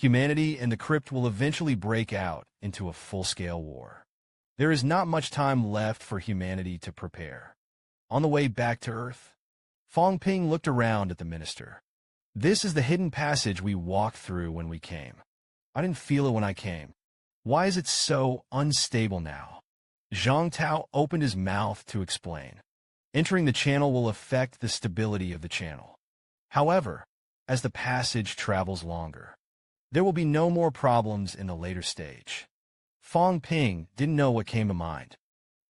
Humanity and the crypt will eventually break out into a full-scale war. There is not much time left for humanity to prepare. On the way back to Earth, Fang Ping looked around at the minister. This is the hidden passage we walked through when we came. I didn't feel it when I came. Why is it so unstable now? Zhang Tao opened his mouth to explain. Entering the channel will affect the stability of the channel. However, as the passage travels longer, there will be no more problems in the later stage. Fang Ping didn't know what came to mind.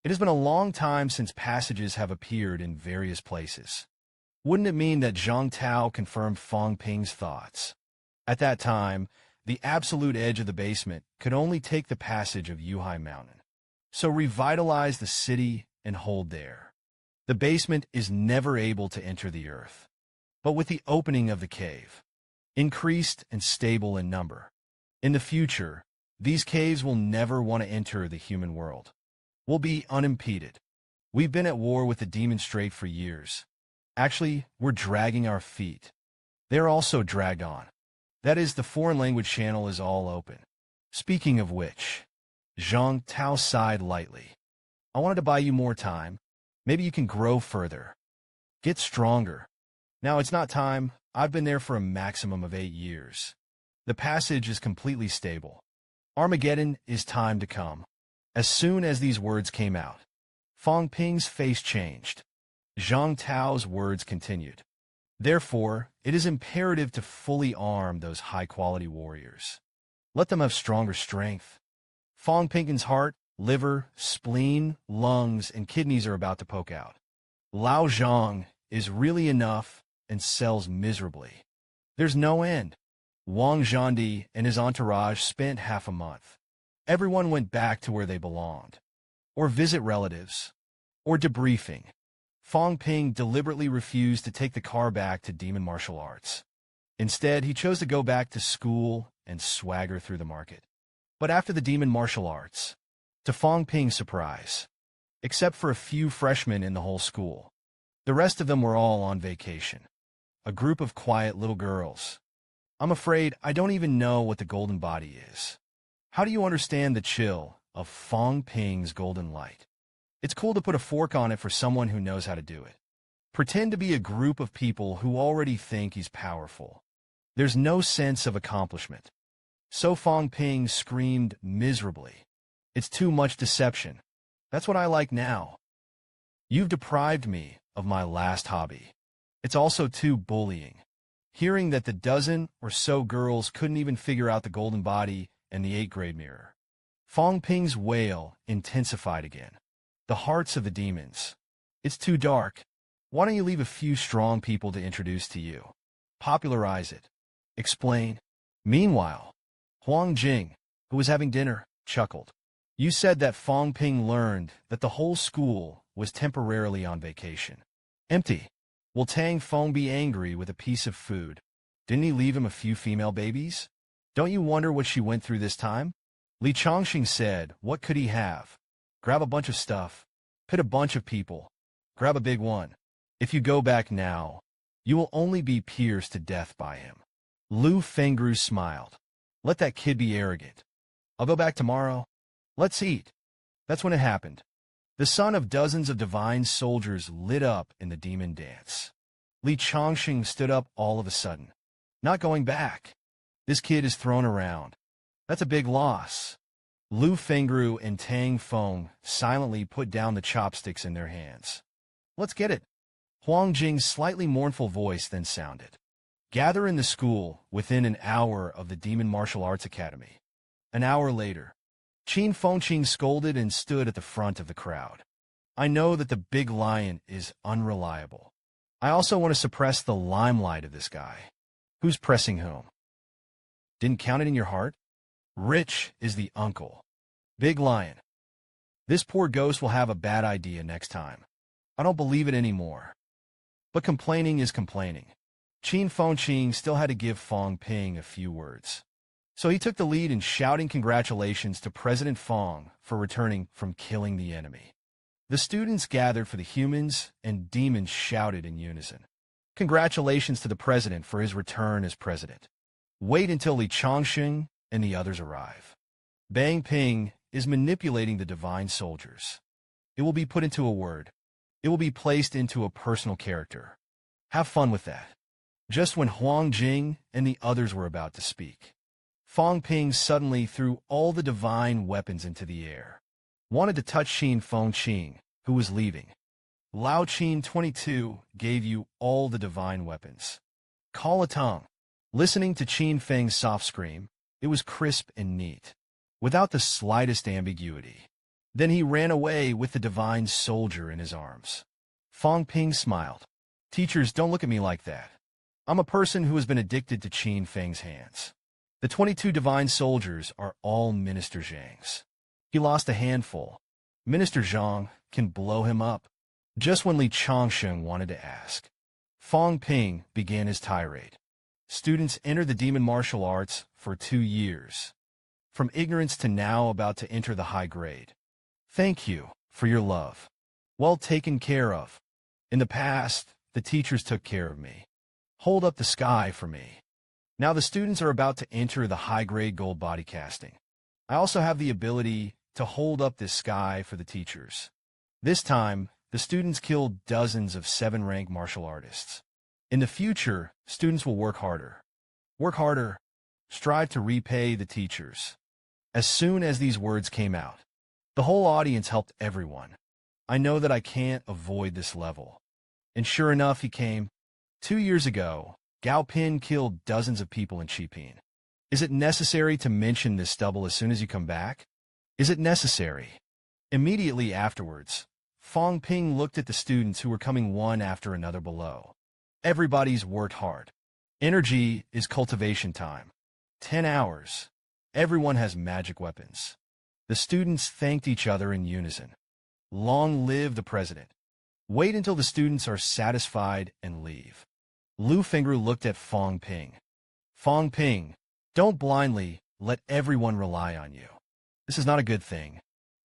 It has been a long time since passages have appeared in various places. Wouldn't it mean that Zhang Tao confirmed Fang Ping's thoughts? At that time, the absolute edge of the basement could only take the passage of Yuhai Mountain. So revitalize the city and hold there. The basement is never able to enter the earth. But with the opening of the cave, increased and stable in number, in the future, these caves will never want to enter the human world. We'll be unimpeded. We've been at war with the demon strait for years. Actually, we're dragging our feet. They're also dragged on. That is, the foreign language channel is all open. Speaking of which, Zhang Tao sighed lightly. I wanted to buy you more time. Maybe you can grow further. Get stronger. Now it's not time. I've been there for a maximum of 8 years. The passage is completely stable. Armageddon is time to come. As soon as these words came out, Fang Ping's face changed. Zhang Tao's words continued. Therefore, it is imperative to fully arm those high-quality warriors. Let them have stronger strength. Fang Ping's heart, liver, spleen, lungs, and kidneys are about to poke out. Lao Zhang is really enough and sells miserably. There's no end. Wang Zhandi and his entourage spent half a month. Everyone went back to where they belonged. Or visit relatives. Or debriefing. Fang Ping deliberately refused to take the car back to demon martial arts. Instead, he chose to go back to school and swagger through the market. But after the demon martial arts, to Fang Ping's surprise, except for a few freshmen in the whole school, the rest of them were all on vacation. A group of quiet little girls. I'm afraid I don't even know what the golden body is. How do you understand the chill of Fang Ping's golden light? It's cool to put a fork on it for someone who knows how to do it. Pretend to be a group of people who already think he's powerful. There's no sense of accomplishment. So Fang Ping screamed miserably. It's too much deception. That's what I like now. You've deprived me of my last hobby. It's also too bullying. Hearing that the dozen or so girls couldn't even figure out the golden body and the 8th grade mirror. Fang Ping's wail intensified again. The hearts of the demons. It's too dark. Why don't you leave a few strong people to introduce to you? Popularize it. Explain. Meanwhile, Huang Jing, who was having dinner, chuckled. You said that Fang Ping learned that the whole school was temporarily on vacation. Empty. Will Tang Feng be angry with a piece of food? Didn't he leave him a few female babies? Don't you wonder what she went through this time? Li Chongqing said, what could he have? Grab a bunch of stuff. Pit a bunch of people. Grab a big one. If you go back now, you will only be pierced to death by him. Lu Fengru smiled. Let that kid be arrogant. I'll go back tomorrow. Let's eat. That's when it happened. The sun of dozens of divine soldiers lit up in the demon dance. Li Chongqing stood up all of a sudden. Not going back. This kid is thrown around. That's a big loss. Lu Fengru and Tang Feng silently put down the chopsticks in their hands. Let's get it. Huang Jing's slightly mournful voice then sounded. Gather in the school within an hour of the Demon Martial Arts Academy. An hour later, Qin Fengqing scolded and stood at the front of the crowd. I know that the big lion is unreliable. I also want to suppress the limelight of this guy. Who's pressing whom? Didn't count it in your heart? Rich is the uncle. Big lion. This poor ghost will have a bad idea next time. I don't believe it anymore. But complaining is complaining. Qin Fengqing still had to give Fang Ping a few words. So he took the lead in shouting congratulations to President Fang for returning from killing the enemy. The students gathered for the humans and demons shouted in unison. Congratulations to the president for his return as president. Wait until Li Changsheng and the others arrive. Bang Ping is manipulating the divine soldiers. It will be put into a word. It will be placed into a personal character. Have fun with that. Just when Huang Jing and the others were about to speak, Fang Ping suddenly threw all the divine weapons into the air. Wanted to touch Qin Fengqing, who was leaving. Lao Qin 22 gave you all the divine weapons. Call a tongue. Listening to Qin Feng's soft scream, it was crisp and neat, without the slightest ambiguity. Then he ran away with the divine soldier in his arms. Fang Ping smiled. Teachers, don't look at me like that. I'm a person who has been addicted to Qin Feng's hands. The 22 divine soldiers are all Minister Zhang's. He lost a handful. Minister Zhang can blow him up. Just when Li Changsheng wanted to ask, Fang Ping began his tirade. Students enter the demon martial arts for 2 years. From ignorance to now about to enter the high grade. Thank you for your love. Well taken care of. In the past, the teachers took care of me. Hold up the sky for me. Now the students are about to enter the high-grade gold body casting. I also have the ability to hold up this sky for the teachers. This time, the students killed dozens of 7-rank martial artists. In the future, students will work harder. Work harder. Strive to repay the teachers. As soon as these words came out, the whole audience helped everyone. I know that I can't avoid this level. And sure enough, he came. 2 years ago, Gao Pin killed dozens of people in Chipin. Is it necessary to mention this stubble as soon as you come back? Is it necessary? Immediately afterwards, Fang Ping looked at the students who were coming one after another below. Everybody's worked hard. Energy is cultivation time. 10 hours. Everyone has magic weapons. The students thanked each other in unison. Long live the president. Wait until the students are satisfied and leave. Lu Fengru looked at Fang Ping. Fang Ping, don't blindly let everyone rely on you. This is not a good thing.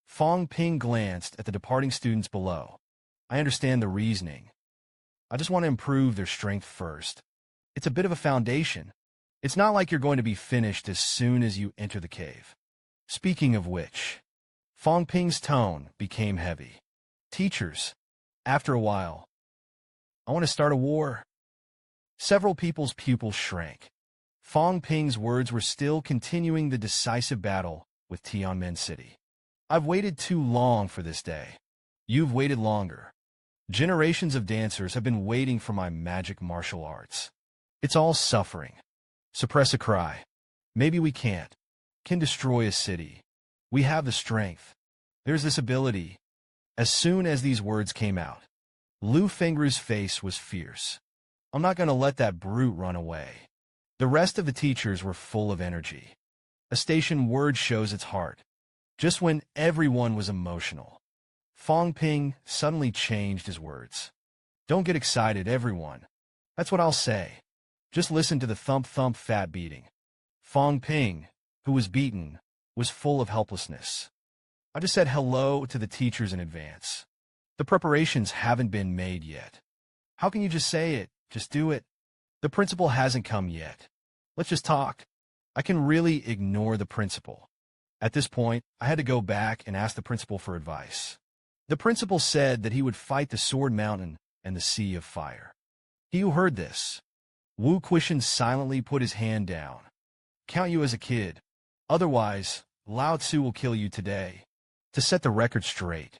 Fang Ping glanced at the departing students below. I understand the reasoning. I just want to improve their strength first. It's a bit of a foundation. It's not like you're going to be finished as soon as you enter the cave. Speaking of which, Fang Ping's tone became heavy. Teachers, after a while, I want to start a war. Several people's pupils shrank. Fang Ping's words were still continuing the decisive battle with Tianmen City. I've waited too long for this day. You've waited longer. Generations of dancers have been waiting for my magic martial arts. It's all suffering. Suppress a cry. Maybe we can't. Can destroy a city. We have the strength. There's this ability. As soon as these words came out, Lu Fengru's face was fierce. I'm not going to let that brute run away. The rest of the teachers were full of energy. A station word shows its heart. Just when everyone was emotional, Fang Ping suddenly changed his words. Don't get excited, everyone. That's what I'll say. Just listen to the thump-thump fat beating. Fang Ping, who was beaten, was full of helplessness. I just said hello to the teachers in advance. The preparations haven't been made yet. How can you just say it? Just do it. The principal hasn't come yet. Let's just talk. I can really ignore the principal. At this point, I had to go back and ask the principal for advice. The principal said that he would fight the Sword Mountain and the Sea of Fire. He who heard this, Wu Quishan silently put his hand down. Count you as a kid. Otherwise, Lao Tzu will kill you today. To set the record straight.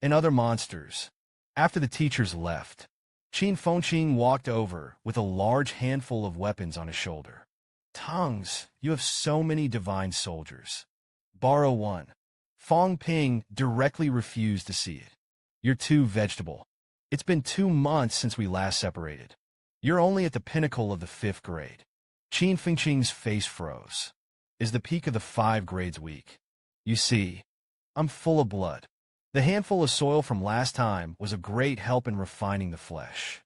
And other monsters. After the teachers left, Qin Fengqing walked over with a large handful of weapons on his shoulder. Tongues, you have so many divine soldiers. Borrow one. Fang Ping directly refused to see it. You're too vegetable. It's been 2 months since we last separated. You're only at the pinnacle of the 5th grade. Qin Fengqing's face froze. Is the peak of the 5 grades weak? You see, I'm full of blood. The handful of soil from last time was a great help in refining the flesh.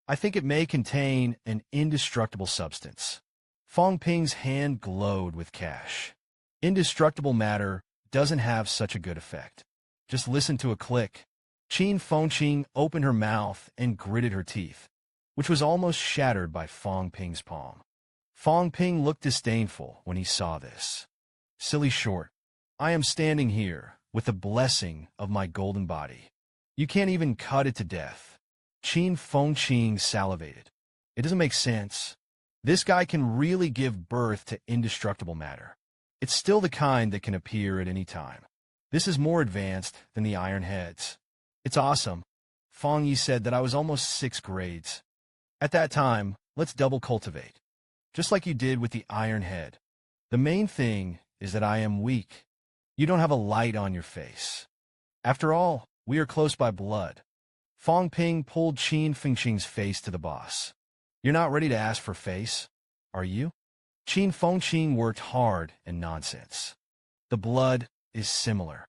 I think it may contain an indestructible substance. Fang Ping's hand glowed with cash. Indestructible matter doesn't have such a good effect. Just listen to a click. Qin Fengqing opened her mouth and gritted her teeth, which was almost shattered by Fang Ping's palm. Fang Ping looked disdainful when he saw this. Silly short. I am standing here with the blessing of my golden body. You can't even cut it to death. Qin Fengqing salivated. It doesn't make sense. This guy can really give birth to indestructible matter. It's still the kind that can appear at any time. This is more advanced than the Iron Heads. It's awesome. Fang Yi said that I was almost 6 grades. At that time, let's double cultivate. Just like you did with the Iron Head. The main thing is that I am weak. You don't have a light on your face. After all, we are close by blood. Fang Ping pulled Qin Fengqing's face to the boss. You're not ready to ask for face, are you? Qin Fengqing worked hard and nonsense. The blood is similar.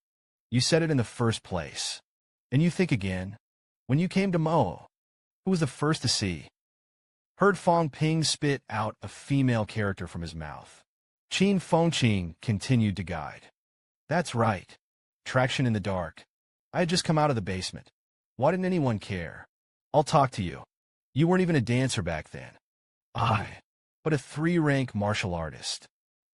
You said it in the first place. And you think again. When you came to Mo, who was the first to see? Heard Fang Ping spit out a female character from his mouth. Qin Fengqing continued to guide. That's right. Traction in the dark. I had just come out of the basement. Why didn't anyone care? I'll talk to you. You weren't even a dancer back then. But a 3-rank martial artist.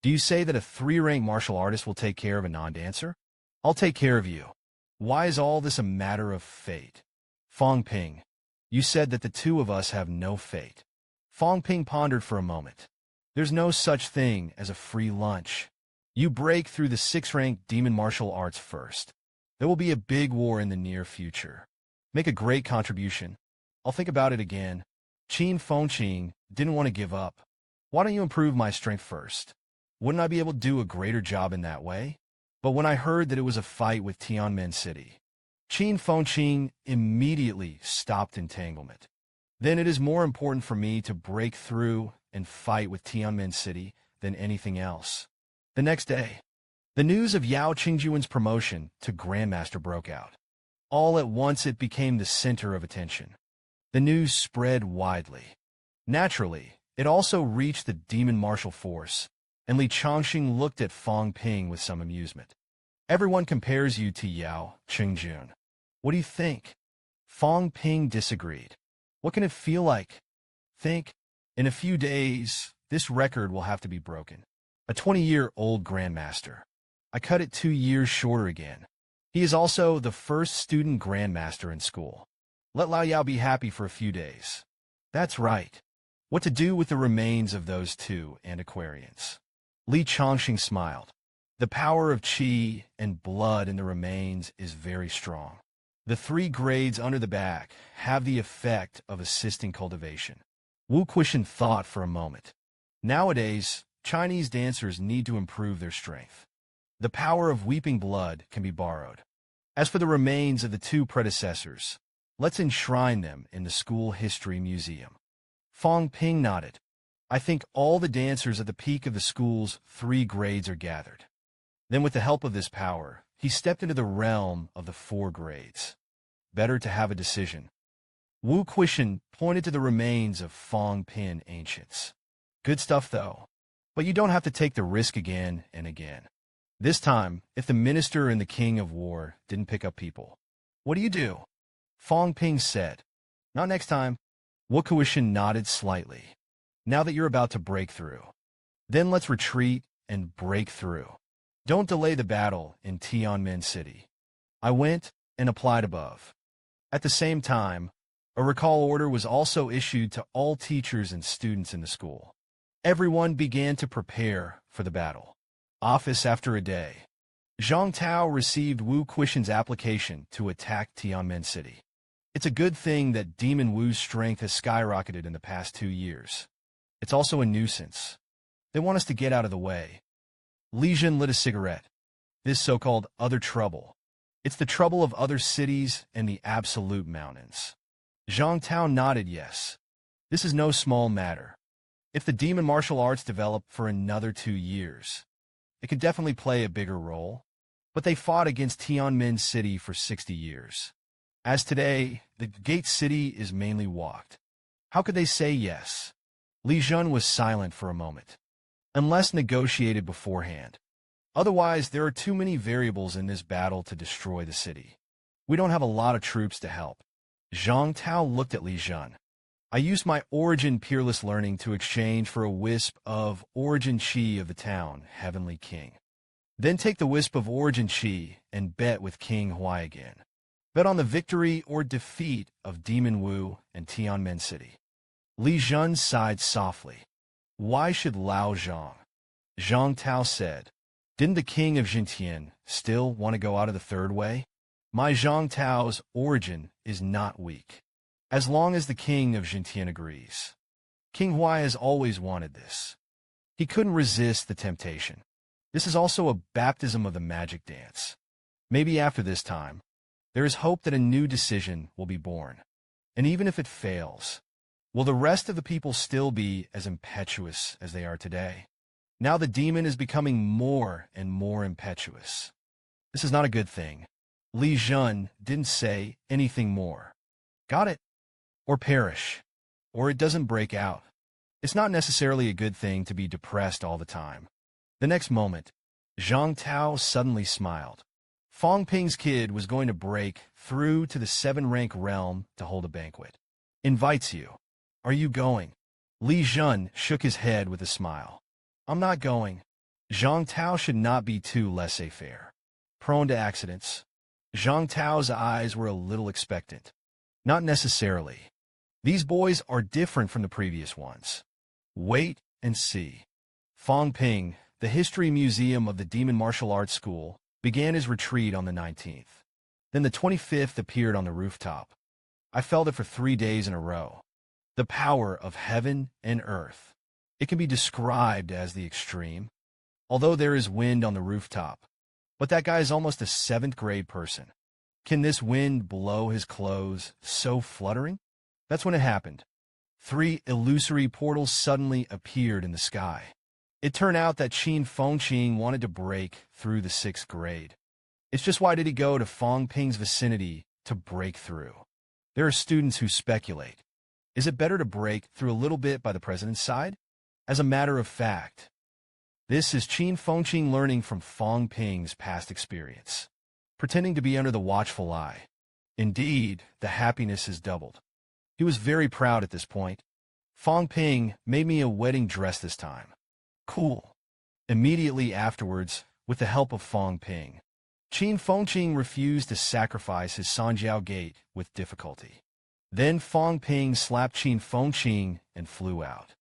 Do you say that a 3-rank martial artist will take care of a non-dancer? I'll take care of you. Why is all this a matter of fate? Fang Ping, you said that the two of us have no fate. Fang Ping pondered for a moment. There's no such thing as a free lunch. You break through the 6-rank demon martial arts first. There will be a big war in the near future. Make a great contribution. I'll think about it again. Qin Fengqing didn't want to give up. Why don't you improve my strength first? Wouldn't I be able to do a greater job in that way? But when I heard that it was a fight with Tianmen City, Qin Fengqing immediately stopped entanglement. Then it is more important for me to break through and fight with Tianmen City than anything else. The next day, the news of Yao Qingjuan's promotion to Grandmaster broke out. All at once it became the center of attention. The news spread widely. Naturally, it also reached the demon martial force, and Li Chongqing looked at Fang Ping with some amusement. Everyone compares you to Yao Qingjuan. What do you think? Fang Ping disagreed. What can it feel like? Think, in a few days, this record will have to be broken. A 20-year-old grandmaster. I cut it 2 years shorter again. He is also the first student grandmaster in school. Let Lao Yao be happy for a few days. That's right. What to do with the remains of those 2 antiquarians? Li Chongqing smiled. The power of qi and blood in the remains is very strong. The 3 grades under the back have the effect of assisting cultivation. Wu Quishan thought for a moment. Nowadays, Chinese dancers need to improve their strength. The power of weeping blood can be borrowed. As for the remains of the 2 predecessors, let's enshrine them in the school history museum. Fang Ping nodded. I think all the dancers at the peak of the school's 3 grades are gathered. Then with the help of this power, he stepped into the realm of the 4 grades. Better to have a decision. Wu Quishan pointed to the remains of Fang Ping ancients. Good stuff, though. But you don't have to take the risk again and again. This time, if the minister and the king of war didn't pick up people, what do? Fang Ping said. Not next time. Wu Quishan nodded slightly. Now that you're about to break through, then let's retreat and break through. Don't delay the battle in Tianmen City. I went and applied above. At the same time, a recall order was also issued to all teachers and students in the school. Everyone began to prepare for the battle. Office after a day. Zhang Tao received Wu Quishan's application to attack Tianmen City. It's a good thing that Demon Wu's strength has skyrocketed in the past 2 years. It's also a nuisance. They want us to get out of the way. Li Jin lit a cigarette. This so-called other trouble. It's the trouble of other cities and the absolute mountains. Zhang Tao nodded yes. This is no small matter. If the demon martial arts develop for another 2 years, it could definitely play a bigger role. But they fought against Tianmen City for 60 years. As today, the gate city is mainly walked. How could they say yes? Li Jun was silent for a moment. Unless negotiated beforehand. Otherwise, there are too many variables in this battle to destroy the city. We don't have a lot of troops to help. Zhang Tao looked at Li Jun. I used my origin peerless learning to exchange for a wisp of origin chi of the town, Heavenly King. Then take the wisp of origin chi and bet with King Huai again. Bet on the victory or defeat of Demon Wu and Tianmen City. Li Jun sighed softly. Why should Lao Zhang? Zhang Tao said, didn't the king of Jintian still want to go out of the third way? My Zhang Tao's origin is not weak, as long as the king of Jintian agrees. King Huai has always wanted this. He couldn't resist the temptation. This is also a baptism of the magic dance. Maybe after this time, there is hope that a new decision will be born. And even if it fails, will the rest of the people still be as impetuous as they are today? Now the demon is becoming more and more impetuous. This is not a good thing. Li Jun didn't say anything more. Got it? Or perish. Or it doesn't break out. It's not necessarily a good thing to be depressed all the time. The next moment, Zhang Tao suddenly smiled. Fang Ping's kid was going to break through to the 7-rank realm to hold a banquet. Invites you. Are you going? Li Jun shook his head with a smile. I'm not going. Zhang Tao should not be too laissez-faire. Prone to accidents. Zhang Tao's eyes were a little expectant. Not necessarily. These boys are different from the previous ones. Wait and see. Fang Ping, the History Museum of the Demon Martial Arts School, began his retreat on the 19th. Then the 25th appeared on the rooftop. I felt it for 3 days in a row. The power of heaven and earth. It can be described as the extreme, although there is wind on the rooftop. But that guy is almost a 7th grade person. Can this wind blow his clothes so fluttering? That's when it happened. 3 illusory portals suddenly appeared in the sky. It turned out that Qin Fengqing wanted to break through the 6th grade. It's just why did he go to Fang Ping's vicinity to break through? There are students who speculate. Is it better to break through a little bit by the president's side? As a matter of fact, this is Qin Fengqing learning from Fang Ping's past experience, pretending to be under the watchful eye. Indeed, the happiness is doubled. He was very proud at this point. Fang Ping made me a wedding dress this time. Cool. Immediately afterwards, with the help of Fang Ping, Qin Fengqing refused to sacrifice his Sanjiao gate with difficulty. Then Fang Ping slapped Qin Fengqing and flew out.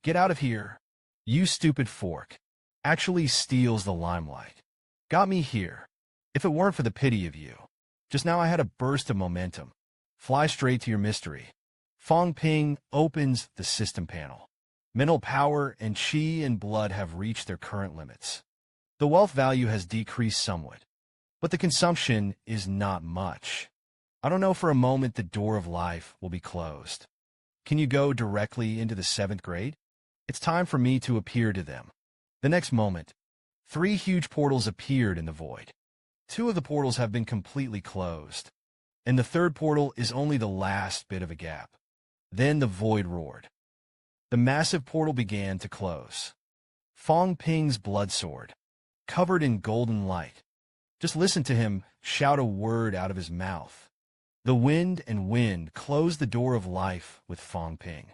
Get out of here. You stupid fork. Actually steals the limelight. Got me here. If it weren't for the pity of you. Just now I had a burst of momentum. Fly straight to your mystery. Fang Ping opens the system panel. Mental power and chi and blood have reached their current limits. The wealth value has decreased somewhat, but the consumption is not much. I don't know for a moment the door of life will be closed. Can you go directly into the 7th grade? It's time for me to appear to them. The next moment, 3 huge portals appeared in the void. 2 of the portals have been completely closed, and the 3rd portal is only the last bit of a gap. Then the void roared. The massive portal began to close. Fang Ping's blood sword, covered in golden light. Just listen to him shout a word out of his mouth. The wind and wind closed the door of life with Fang Ping.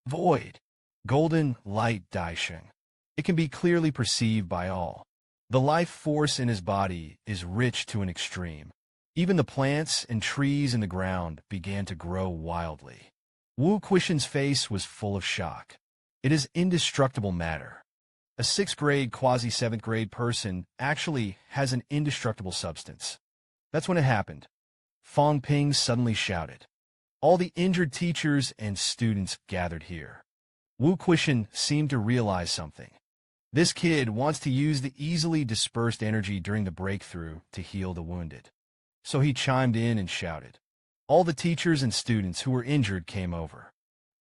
Void. Golden light Daisheng. It can be clearly perceived by all. The life force in his body is rich to an extreme. Even the plants and trees in the ground began to grow wildly. Wu Quishan's face was full of shock. It is indestructible matter. A 6th grade, quasi-7th grade person actually has an indestructible substance. That's when it happened. Fang Ping suddenly shouted. All the injured teachers and students gathered here. Wu Quishan seemed to realize something. This kid wants to use the easily dispersed energy during the breakthrough to heal the wounded. So he chimed in and shouted. All the teachers and students who were injured came over.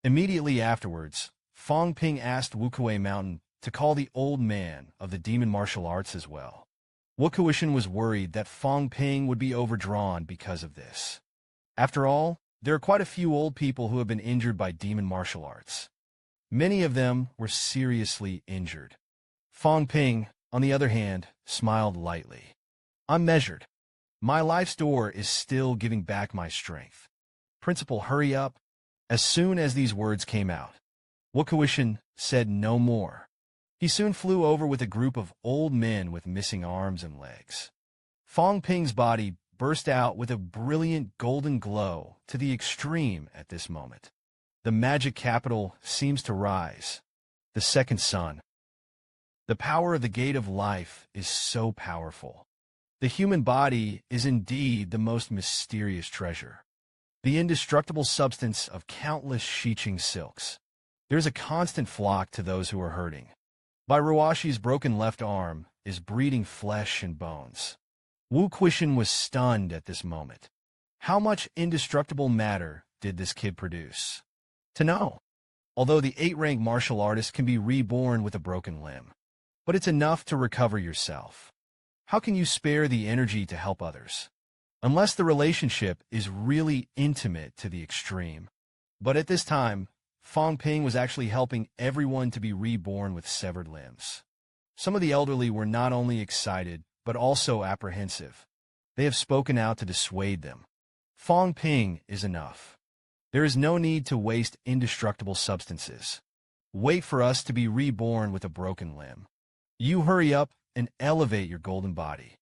Immediately afterwards, Fang Ping asked Wukuei Mountain to call the old man of the demon martial arts as well. Wu Quishan was worried that Fang Ping would be overdrawn because of this. After all, there are quite a few old people who have been injured by demon martial arts. Many of them were seriously injured. Fang Ping, on the other hand, smiled lightly. I'm measured. My life's door is still giving back my strength. Principal, hurry up. As soon as these words came out, Wu Kuishan said no more. He soon flew over with a group of old men with missing arms and legs. Fang Ping's body burst out with a brilliant golden glow to the extreme at this moment. The magic capital seems to rise. The second sun. The power of the gate of life is so powerful. The human body is indeed the most mysterious treasure. The indestructible substance of countless Shiqing silks. There is a constant flock to those who are hurting. By Ruashi's broken left arm is breeding flesh and bones. Wu Kuishan was stunned at this moment. How much indestructible matter did this kid produce? To know. Although the 8-rank martial artist can be reborn with a broken limb. But it's enough to recover yourself. How can you spare the energy to help others? Unless the relationship is really intimate to the extreme. But at this time, Fang Ping was actually helping everyone to be reborn with severed limbs. Some of the elderly were not only excited, but also apprehensive. They have spoken out to dissuade them. Fang Ping is enough. There is no need to waste indestructible substances. Wait for us to be reborn with a broken limb. You hurry up and elevate your golden body.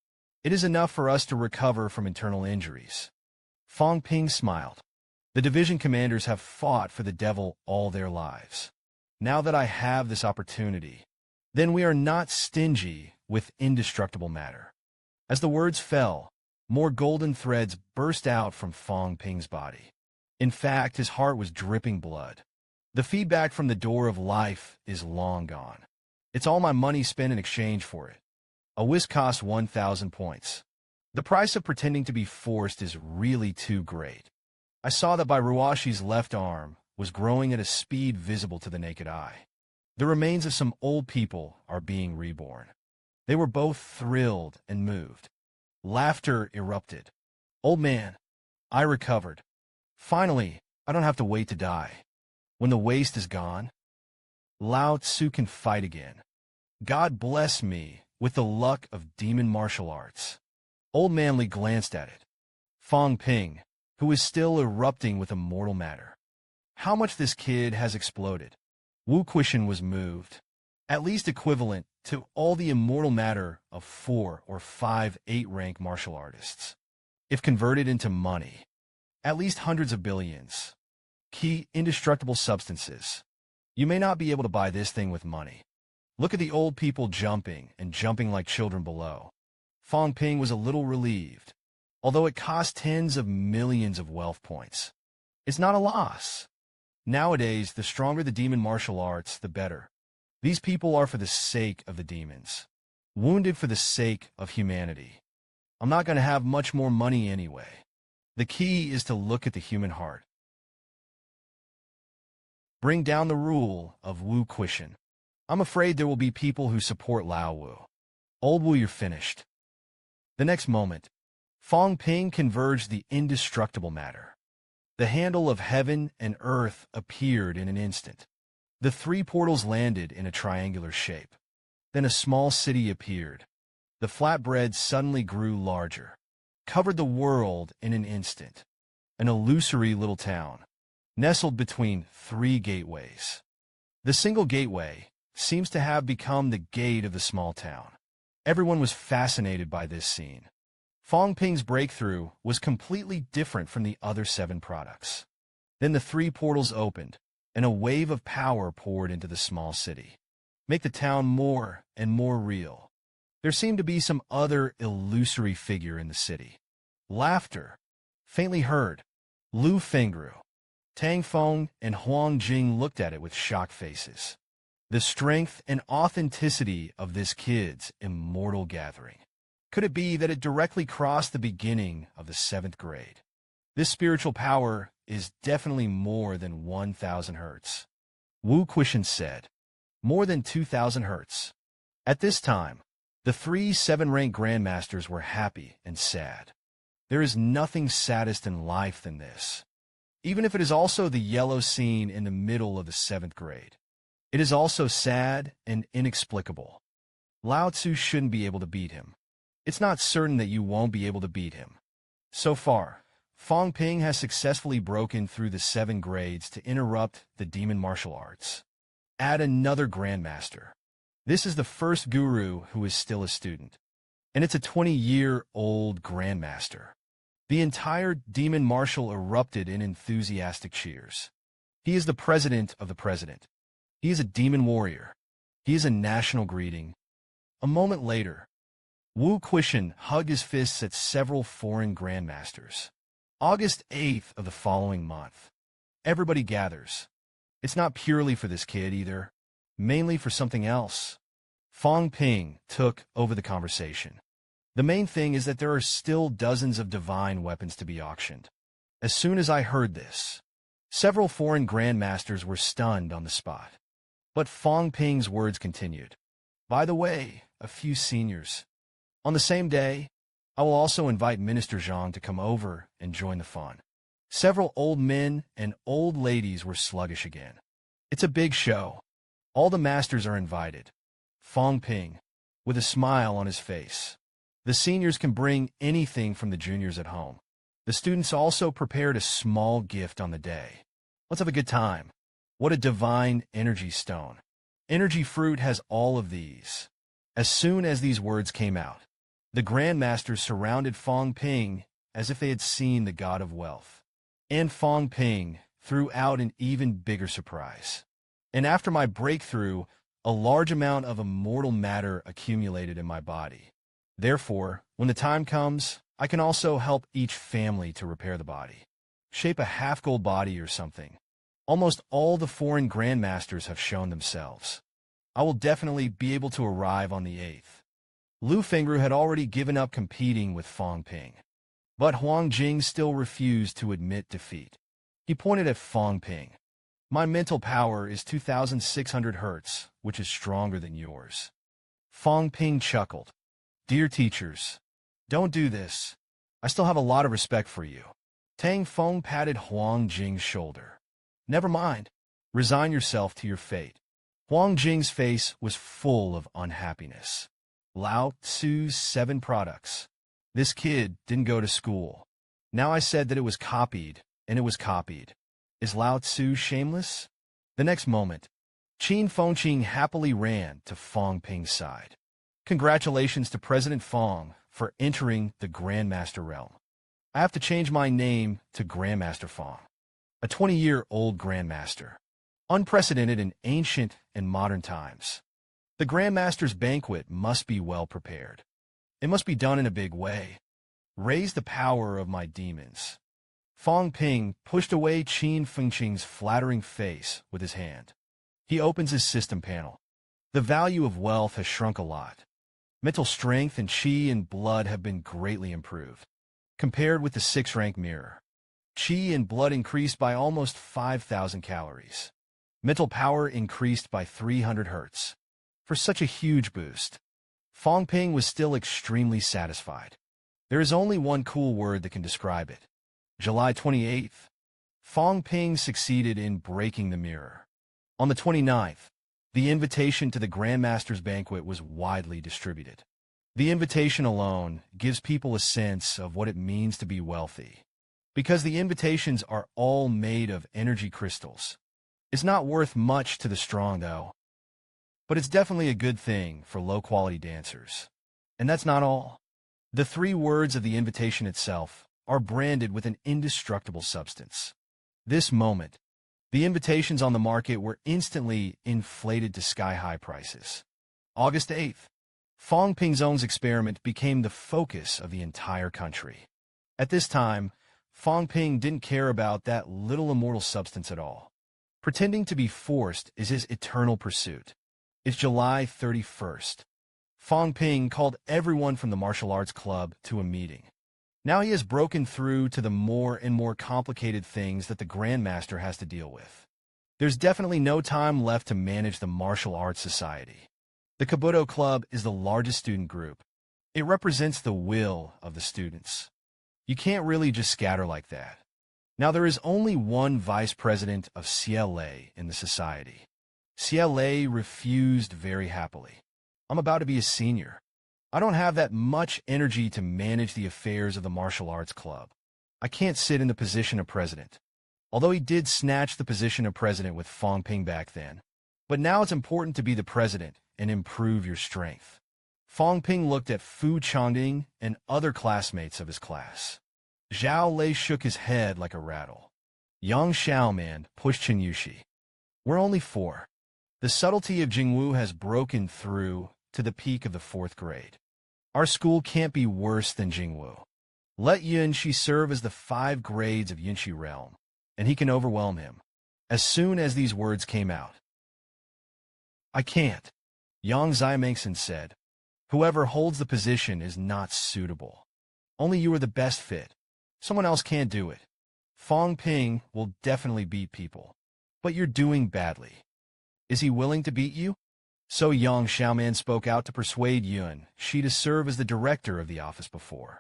It is enough for us to recover from internal injuries. Fang Ping smiled. The division commanders have fought for the devil all their lives. Now that I have this opportunity, then we are not stingy with indestructible matter. As the words fell, more golden threads burst out from Fang Ping's body. In fact, his heart was dripping blood. The feedback from the door of life is long gone. It's all my money spent in exchange for it. A whisk costs 1,000 points. The price of pretending to be forced is really too great. I saw that by Ruashi's left arm was growing at a speed visible to the naked eye. The remains of some old people are being reborn. They were both thrilled and moved. Laughter erupted. Old man, I recovered. Finally, I don't have to wait to die. When the waste is gone, Lao Tzu can fight again. God bless me with the luck of demon martial arts. Old Manly glanced at it. Fang Ping, who is still erupting with immortal matter. How much this kid has exploded. Wu Kuishan was moved. At least equivalent to all the immortal matter of 4 or 5 8-rank martial artists. If converted into money, at least hundreds of billions. Key indestructible substances. You may not be able to buy this thing with money. Look at the old people jumping and jumping like children below. Fang Ping was a little relieved. Although it cost tens of millions of wealth points. It's not a loss. Nowadays, the stronger the demon martial arts, the better. These people are for the sake of the demons. Wounded for the sake of humanity. I'm not going to have much more money anyway. The key is to look at the human heart. Bring down the rule of Wu Kuishan. I'm afraid there will be people who support Lao Wu. Old Wu, you're finished. The next moment, Fang Ping converged the indestructible matter. The handle of heaven and earth appeared in an instant. The 3 portals landed in a triangular shape. Then a small city appeared. The flatbread suddenly grew larger, covered the world in an instant. An illusory little town, nestled between 3 gateways. The single gateway seems to have become the gate of the small town. Everyone was fascinated by this scene. Fang Ping's breakthrough was completely different from the other 7 products. Then the 3 portals opened, and a wave of power poured into the small city. Make the town more and more real. There seemed to be some other illusory figure in the city. Laughter, faintly heard. Lu Fengru, Tang Feng, and Huang Jing looked at it with shocked faces. The strength and authenticity of this kid's immortal gathering. Could it be that it directly crossed the beginning of the 7th grade? This spiritual power is definitely more than 1,000 hertz. Wu Kuishan said. More than 2,000 hertz. At this time, the 3 7-rank grandmasters were happy and sad. There is nothing saddest in life than this. Even if it is also the yellow scene in the middle of the 7th grade. It is also sad and inexplicable. Lao Tzu shouldn't be able to beat him. It's not certain that you won't be able to beat him. So far, Fang Ping has successfully broken through the 7 grades to interrupt the demon martial arts. Add another grandmaster. This is the first guru who is still a student, and it's a 20-year-old grandmaster. The entire demon martial erupted in enthusiastic cheers. He is the president of the president. He is a demon warrior. He is a national greeting. A moment later, Wu Quishan hugged his fists at several foreign grandmasters. August 8th of the following month. Everybody gathers. It's not purely for this kid either, mainly for something else. Fang Ping took over the conversation. The main thing is that there are still dozens of divine weapons to be auctioned. As soon as I heard this, several foreign grandmasters were stunned on the spot. But Fang Ping's words continued. By the way, a few seniors. On the same day, I will also invite Minister Zhang to come over and join the fun. Several old men and old ladies were sluggish again. It's a big show. All the masters are invited. Fang Ping, with a smile on his face. The seniors can bring anything from the juniors at home. The students also prepared a small gift on the day. Let's have a good time. What a divine energy stone. Energy fruit has all of these. As soon as these words came out, the grandmasters surrounded Fang Ping as if they had seen the god of wealth. And Fang Ping threw out an even bigger surprise. And after my breakthrough, a large amount of immortal matter accumulated in my body. Therefore, when the time comes, I can also help each family to repair the body. Shape a half-gold body or something. Almost all the foreign grandmasters have shown themselves. I will definitely be able to arrive on the 8th. Lu Fengru had already given up competing with Fang Ping. But Huang Jing still refused to admit defeat. He pointed at Fang Ping. My mental power is 2,600 hertz, which is stronger than yours. Fang Ping chuckled. Dear teachers, don't do this. I still have a lot of respect for you. Tang Feng patted Huang Jing's shoulder. Never mind. Resign yourself to your fate. Huang Jing's face was full of unhappiness. Lao Tzu's 7 products. This kid didn't go to school. Now I said that it was copied, and it was copied. Is Lao Tzu shameless? The next moment, Qin Fengqing happily ran to Fang Ping's side. Congratulations to President Fang for entering the Grandmaster realm. I have to change my name to Grandmaster Fang. A 20-year-old Grandmaster. Unprecedented in ancient and modern times. The Grandmaster's banquet must be well prepared. It must be done in a big way. Raise the power of my demons. Fang Ping pushed away Qin Fengqing's flattering face with his hand. He opens his system panel. The value of wealth has shrunk a lot. Mental strength and qi and blood have been greatly improved. Compared with the 6th-rank mirror, qi and blood increased by almost 5,000 calories. Mental power increased by 300 hertz. For such a huge boost, Fang Ping was still extremely satisfied. There is only one cool word that can describe it. July 28th, Fang Ping succeeded in breaking the mirror. On the 29th, the invitation to the Grandmaster's banquet was widely distributed. The invitation alone gives people a sense of what it means to be wealthy. Because the invitations are all made of energy crystals. It's not worth much to the strong, though. But it's definitely a good thing for low-quality dancers. And that's not all. The 3 words of the invitation itself are branded with an indestructible substance. This moment, the invitations on the market were instantly inflated to sky-high prices. August 8th, Fang Pingzong's experiment became the focus of the entire country. At this time, Fang Ping didn't care about that little immortal substance at all. Pretending to be forced is his eternal pursuit. It's July 31st. Fang Ping called everyone from the martial arts club to a meeting. Now he has broken through to the more and more complicated things that the Grandmaster has to deal with. There's definitely no time left to manage the martial arts society. The Kabuto Club is the largest student group. It represents the will of the students. You can't really just scatter like that. Now there is only one vice president of CLA in the society. CLA refused very happily. I'm about to be a senior. I don't have that much energy to manage the affairs of the martial arts club. I can't sit in the position of president. Although he did snatch the position of president with Fang Ping back then. But now it's important to be the president and improve your strength. Fang Ping looked at Fu Changding and other classmates of his class. Zhao Lei shook his head like a rattle. Yang Xiaoman pushed Chen Yushi. We're only 4. The subtlety of Jingwu has broken through to the peak of the 4th grade. Our school can't be worse than Jingwu. Let Yunxi serve as the 5 grades of Yunxi realm, and he can overwhelm him. As soon as these words came out. I can't, Yang Xiamengsen said. Whoever holds the position is not suitable. Only you are the best fit. Someone else can't do it. Fang Ping will definitely beat people. But you're doing badly. Is he willing to beat you? So Yang Xiaoman spoke out to persuade Yuan Shi to serve as the director of the office before.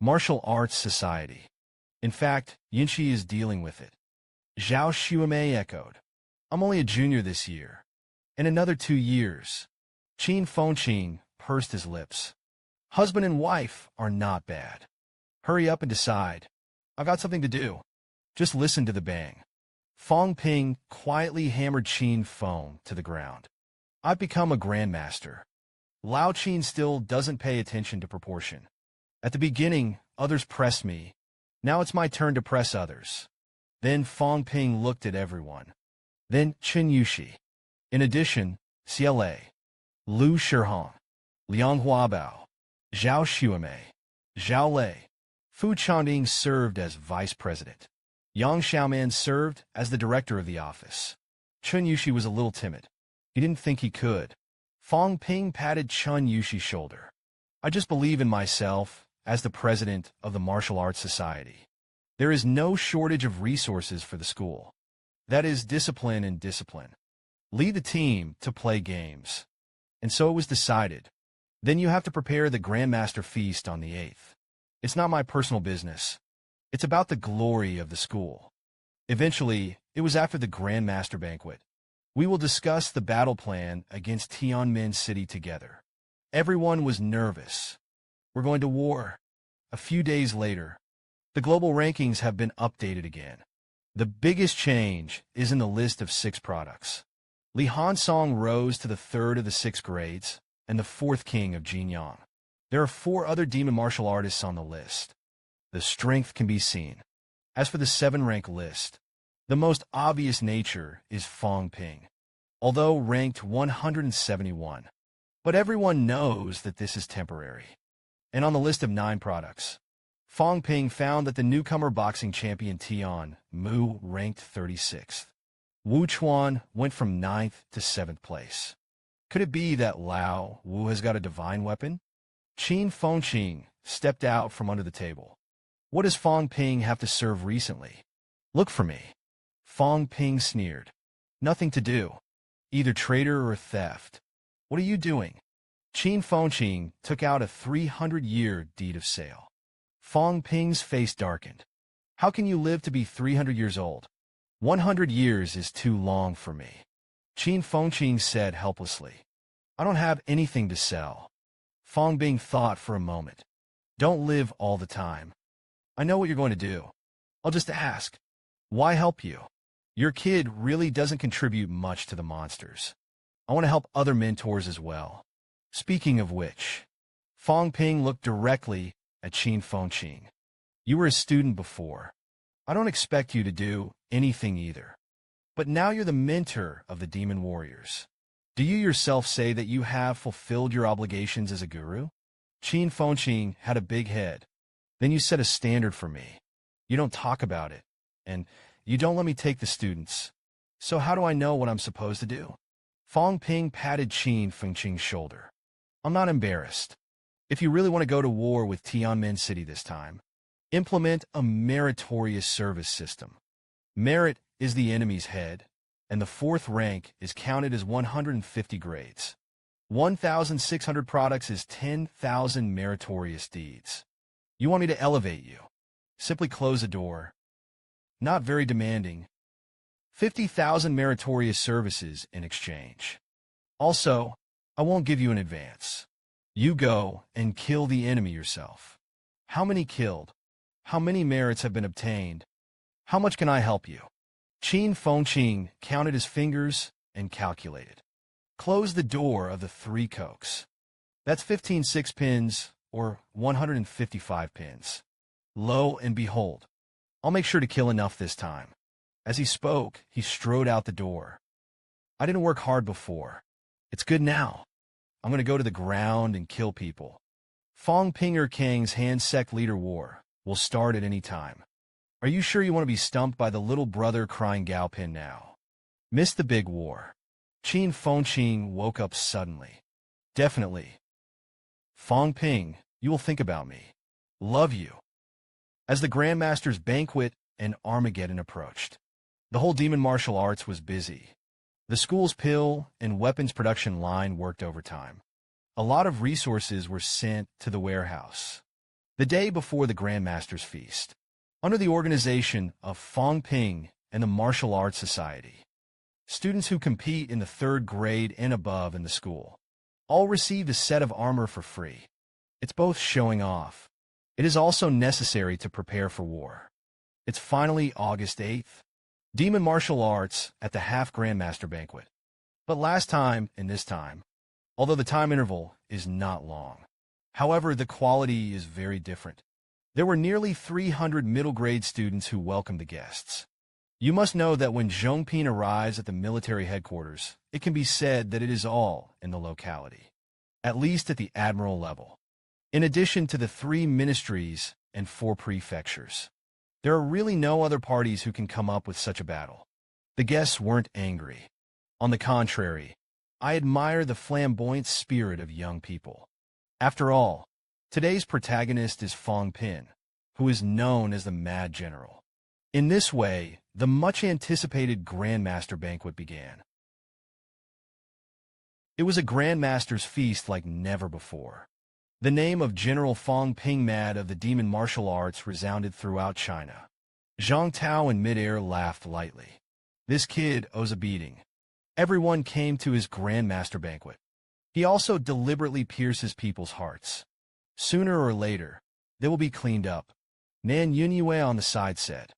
Martial Arts Society. In fact, Yunxi is dealing with it. Zhao Xuemei echoed. I'm only a junior this year. In another 2 years. Qin Fengqing pursed his lips. Husband and wife are not bad. Hurry up and decide. I've got something to do. Just listen to the bang. Fang Ping quietly hammered Qin Feng to the ground. I've become a grandmaster. Lao Qin still doesn't pay attention to proportion. At the beginning, others pressed me. Now it's my turn to press others. Then Fang Ping looked at everyone. Then Chen Yushi. In addition, CLA, Lu Shihong, Liang Huabao, Zhao Xuemei, Zhao Lei, Fu Changding served as vice president. Yang Xiaoman served as the director of the office. Chen Yushi was a little timid. He didn't think he could. Fang Ping patted Chen Yushi's shoulder. I just believe in myself as the president of the Martial Arts Society. There is no shortage of resources for the school. That is discipline and discipline. Lead the team to play games. And so it was decided. Then you have to prepare the Grandmaster Feast on the 8th. It's not my personal business. It's about the glory of the school. Eventually, it was after the Grandmaster Banquet. We will discuss the battle plan against Tianmen City together. Everyone was nervous. We're going to war. A few days later, the global rankings have been updated again. The biggest change is in the list of 6 products. Li Hansong rose to the 3rd of the 6 grades and the 4th king of Jinyang. There are 4 other demon martial artists on the list. The strength can be seen. As for the 7-rank list, the most obvious nature is Fang Ping, although ranked 171. But everyone knows that this is temporary. And on the list of 9 products, Fang Ping found that the newcomer boxing champion Tian Mu ranked 36th. Wu Chuan went from 9th to 7th place. Could it be that Lao Wu has got a divine weapon? Qin Fengqing stepped out from under the table. What does Fang Ping have to serve recently? Look for me. Fang Ping sneered. Nothing to do. Either traitor or theft. What are you doing? Qin Fengqing took out a 300-year deed of sale. Fang Ping's face darkened. How can you live to be 300 years old? 100 years is too long for me. Qin Fengqing said helplessly. I don't have anything to sell. Fang Ping thought for a moment. Don't live all the time. I know what you're going to do. I'll just ask. Why help you? Your kid really doesn't contribute much to the monsters. I want to help other mentors as well. Speaking of which, Fang Ping looked directly at Qin Fengqing. You were a student before. I don't expect you to do anything either. But now you're the mentor of the demon warriors. Do you yourself say that you have fulfilled your obligations as a guru? Qin Fengqing had a big head. Then you set a standard for me. You don't talk about it. And you don't let me take the students. So how do I know what I'm supposed to do? Fang Ping patted Qin Fengqing's shoulder. I'm not embarrassed. If you really want to go to war with Tianmen City this time, implement a meritorious service system. Merit is the enemy's head, and the 4th rank is counted as 150 grades. 1,600 products is 10,000 meritorious deeds. You want me to elevate you? Simply close a door. Not very demanding. 50,000 meritorious services in exchange. Also, I won't give you an advance. You go and kill the enemy yourself. How many killed? How many merits have been obtained? How much can I help you? Qin Fengqing counted his fingers and calculated. Close the door of the 3 cokes. That's 15 6-pins, or 155 pins. Lo and behold, I'll make sure to kill enough this time. As he spoke, he strode out the door. I didn't work hard before. It's good now. I'm going to go to the ground and kill people. Fang Ping Kang's Han Sect leader war will start at any time. Are you sure you want to be stumped by the little brother crying Gao Pin now? Missed the big war. Qin Fengqing woke up suddenly. Definitely. Fang Ping, you will think about me. Love you. As the Grandmaster's banquet and Armageddon approached, the whole demon martial arts was busy. The school's pill and weapons production line worked overtime. A lot of resources were sent to the warehouse. The day before the Grandmaster's feast, under the organization of Fang Ping and the Martial Arts Society, students who compete in the 3rd grade and above in the school all received a set of armor for free. It's both showing off. It is also necessary to prepare for war. It's finally August 8th. Demon martial arts at the Half Grandmaster Banquet. But last time and this time, although the time interval is not long. However, the quality is very different. There were nearly 300 middle grade students who welcomed the guests. You must know that when Zhongping arrives at the military headquarters, it can be said that it is all in the locality, at least at the admiral level. In addition to the 3 ministries and 4 prefectures, there are really no other parties who can come up with such a battle. The guests weren't angry. On the contrary, I admire the flamboyant spirit of young people. After all, today's protagonist is Fang Ping, who is known as the Mad General. In this way, the much-anticipated Grandmaster Banquet began. It was a Grandmaster's feast like never before. The name of General Fang Ping Mad of the Demon Martial Arts resounded throughout China. Zhang Tao in midair laughed lightly. This kid owes a beating. Everyone came to his Grandmaster Banquet. He also deliberately pierces people's hearts. Sooner or later, they will be cleaned up. Nan Yunyue on the side said.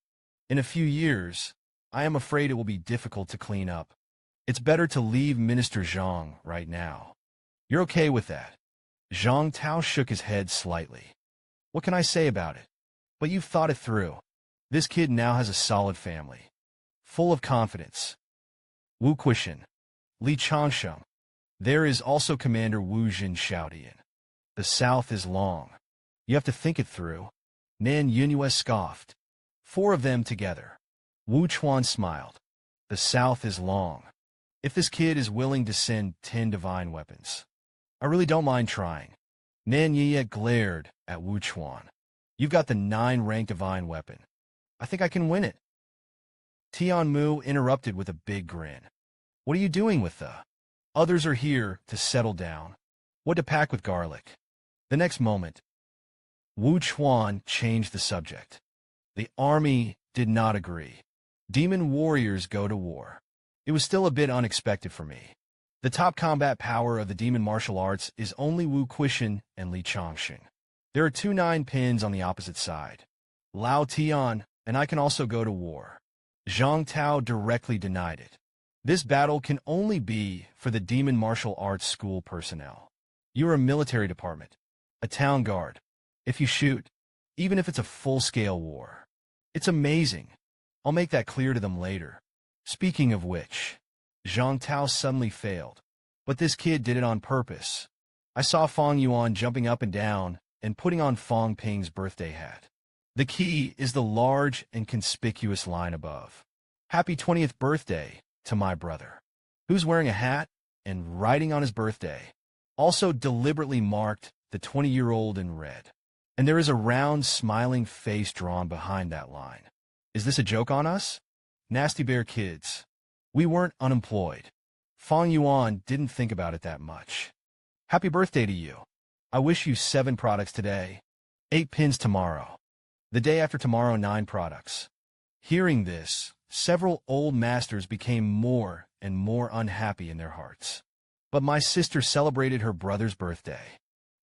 In a few years, I am afraid it will be difficult to clean up. It's better to leave Minister Zhang right now. You're okay with that? Zhang Tao shook his head slightly. What can I say about it? But you've thought it through. This kid now has a solid family. Full of confidence. Wu Quishan. Li Changsheng. There is also Commander Wu Jin Xiaodian. The South is long. You have to think it through. Nan Yunyue scoffed. 4 of them together. Wu Chuan smiled. The South is long. If this kid is willing to send 10 divine weapons, I really don't mind trying. Nan Yiye glared at Wu Chuan. You've got the 9-rank divine weapon. I think I can win it. Tian Mu interrupted with a big grin. What are you doing with the? Others are here to settle down. What to pack with garlic? The next moment, Wu Chuan changed the subject. The army did not agree. Demon warriors go to war. It was still a bit unexpected for me. The top combat power of the demon martial arts is only Wu Quishan and Li Changxing. There are 2 9-pins on the opposite side. Lao Tian and I can also go to war. Zhang Tao directly denied it. This battle can only be for the demon martial arts school personnel. You're a military department, a town guard. If you shoot, even if it's a full-scale war, it's amazing. I'll make that clear to them later. Speaking of which, Zhang Tao suddenly failed. But this kid did it on purpose. I saw Fang Yuan jumping up and down and putting on Fang Ping's birthday hat. The key is the large and conspicuous line above. Happy 20th birthday to my brother, who's wearing a hat and writing on his birthday. Also deliberately marked the 20-year-old in red. And there is a round, smiling face drawn behind that line. Is this a joke on us? Nasty Bear kids. We weren't unemployed. Fang Yuan didn't think about it that much. Happy birthday to you. I wish you 7 products today, 8 pins tomorrow. The day after tomorrow, 9 products. Hearing this, several old masters became more and more unhappy in their hearts. But my sister celebrated her brother's birthday.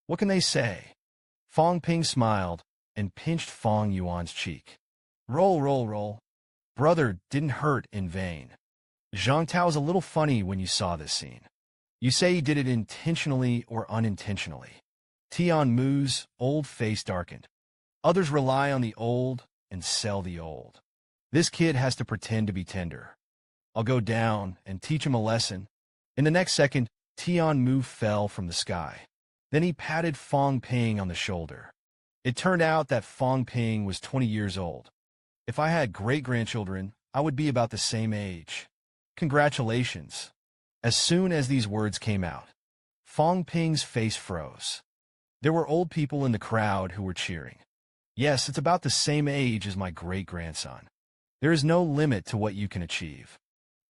What can they say? Fang Ping smiled and pinched Fang Yuan's cheek. Roll, roll, roll. Brother didn't hurt in vain. Zhang Tao's a little funny when you saw this scene. You say he did it intentionally or unintentionally. Tian Mu's old face darkened. Others rely on the old and sell the old. This kid has to pretend to be tender. I'll go down and teach him a lesson. In the next second, Tian Mu fell from the sky. Then he patted Fang Ping on the shoulder. It turned out that Fang Ping was 20 years old. If I had great-grandchildren, I would be about the same age. Congratulations. As soon as these words came out, Fang Ping's face froze. There were old people in the crowd who were cheering. Yes, it's about the same age as my great-grandson. There is no limit to what you can achieve.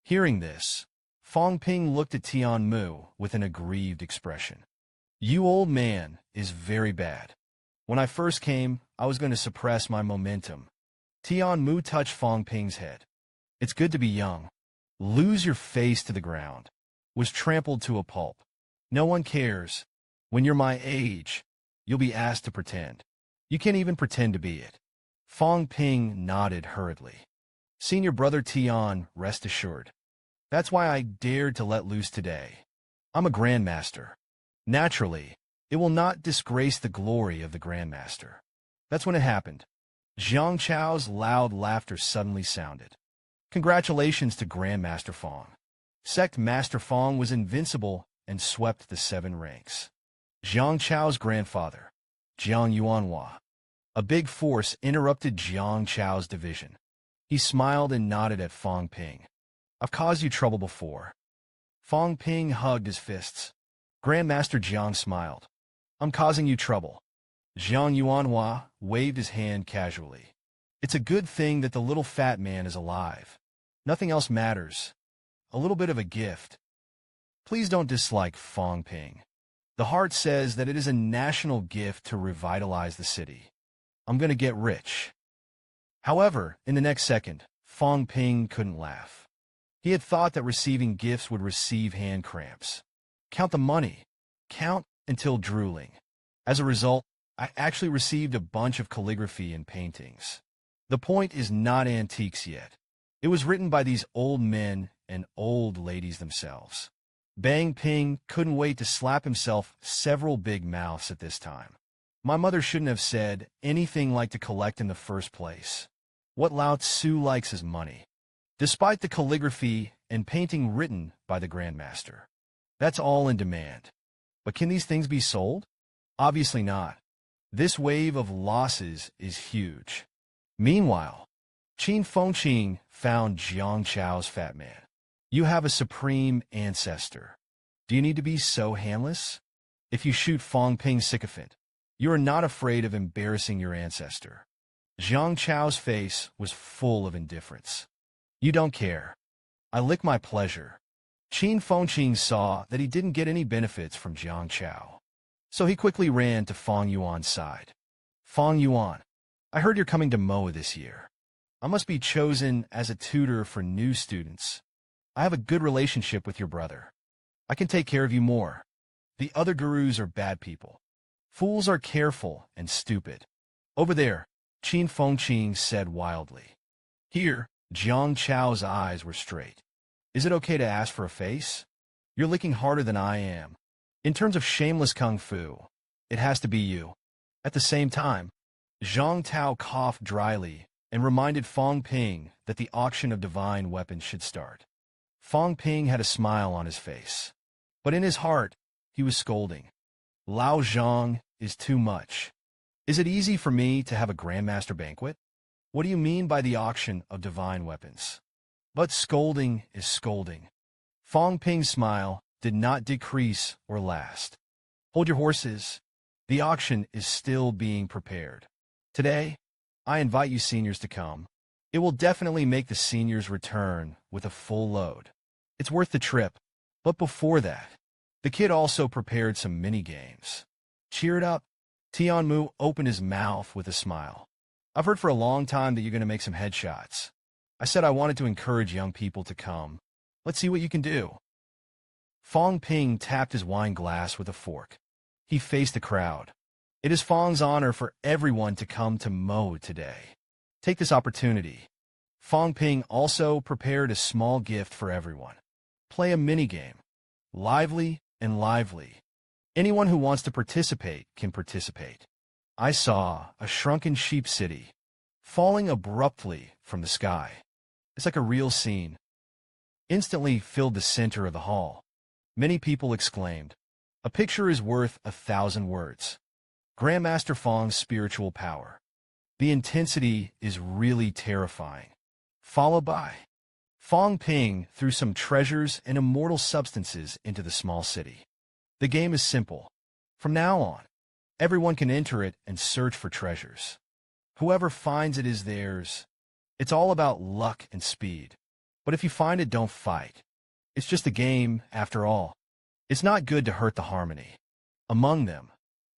Hearing this, Fang Ping looked at Tian Mu with an aggrieved expression. You old man is very bad. When I first came, I was going to suppress my momentum. Tian Mu touched Fang Ping's head. It's good to be young. Lose your face to the ground. Was trampled to a pulp. No one cares. When you're my age, you'll be asked to pretend. You can't even pretend to be it. Fang Ping nodded hurriedly. Senior brother Tian, rest assured. That's why I dared to let loose today. I'm a grandmaster. Naturally, it will not disgrace the glory of the grandmaster. That's when it happened. Zhang Chao's loud laughter suddenly sounded. Congratulations to Grandmaster Fang. Sect Master Fang was invincible and swept the 7 ranks. Zhang Chao's grandfather, Jiang Yuanhua. A big force interrupted Zhang Chao's division. He smiled and nodded at Fang Ping. I've caused you trouble before. Fang Ping hugged his fists. Grandmaster Jiang smiled. I'm causing you trouble. Jiang Yuanhua waved his hand casually. It's a good thing that the little fat man is alive. Nothing else matters. A little bit of a gift. Please don't dislike Fang Ping. The heart says that it is a national gift to revitalize the city. I'm going to get rich. However, in the next second, Fang Ping couldn't laugh. He had thought that receiving gifts would receive hand cramps. Count the money. Count until drooling. As a result, I actually received a bunch of calligraphy and paintings. The point is not antiques yet. It was written by these old men and old ladies themselves. Bang Ping couldn't wait to slap himself several big mouths at this time. My mother shouldn't have said anything like to collect in the first place. What Lao Tzu likes is money. Despite the calligraphy and painting written by the Grandmaster. That's all in demand. But can these things be sold? Obviously not. This wave of losses is huge. Meanwhile, Qin Fengqing found Jiang Chao's fat man. You have a supreme ancestor. Do you need to be so handless? If you shoot Fang Ping's sycophant, you are not afraid of embarrassing your ancestor. Jiang Chao's face was full of indifference. You don't care. I lick my pleasure. Qin Fengqing saw that he didn't get any benefits from Jiang Chao. So he quickly ran to Fang Yuan's side. Fang Yuan, I heard you're coming to Moa this year. I must be chosen as a tutor for new students. I have a good relationship with your brother. I can take care of you more. The other gurus are bad people. Fools are careful and stupid. Over there, Qin Fengqing said wildly. Here, Jiang Chao's eyes were straight. Is it okay to ask for a face? You're licking harder than I am. In terms of shameless kung fu, it has to be you. At the same time, Zhang Tao coughed dryly and reminded Fang Ping that the auction of divine weapons should start. Fang Ping had a smile on his face. But in his heart, he was scolding. Lao Zhang is too much. Is it easy for me to have a grandmaster banquet? What do you mean by the auction of divine weapons? But scolding is scolding. Fang Ping's smile did not decrease or last. Hold your horses. The auction is still being prepared. Today, I invite you seniors to come. It will definitely make the seniors return with a full load. It's worth the trip. But before that, the kid also prepared some mini-games. Cheer it up. Tianmu opened his mouth with a smile. I've heard for a long time that you're going to make some headshots. I said I wanted to encourage young people to come. Let's see what you can do. Fang Ping tapped his wine glass with a fork. He faced the crowd. It is Fang's honor for everyone to come to Mo today. Take this opportunity. Fang Ping also prepared a small gift for everyone. Play a minigame. Lively and lively. Anyone who wants to participate can participate. I saw a shrunken sheep city falling abruptly from the sky. It's like a real scene. Instantly filled the center of the hall. Many people exclaimed, "A picture is worth 1,000 words." Grandmaster Fang's spiritual power. The intensity is really terrifying. Followed by Fang Ping threw some treasures and immortal substances into the small city. The game is simple. From now on, everyone can enter it and search for treasures. Whoever finds it is theirs. It's all about luck and speed. But if you find it, don't fight. It's just a game, after all. It's not good to hurt the harmony. Among them,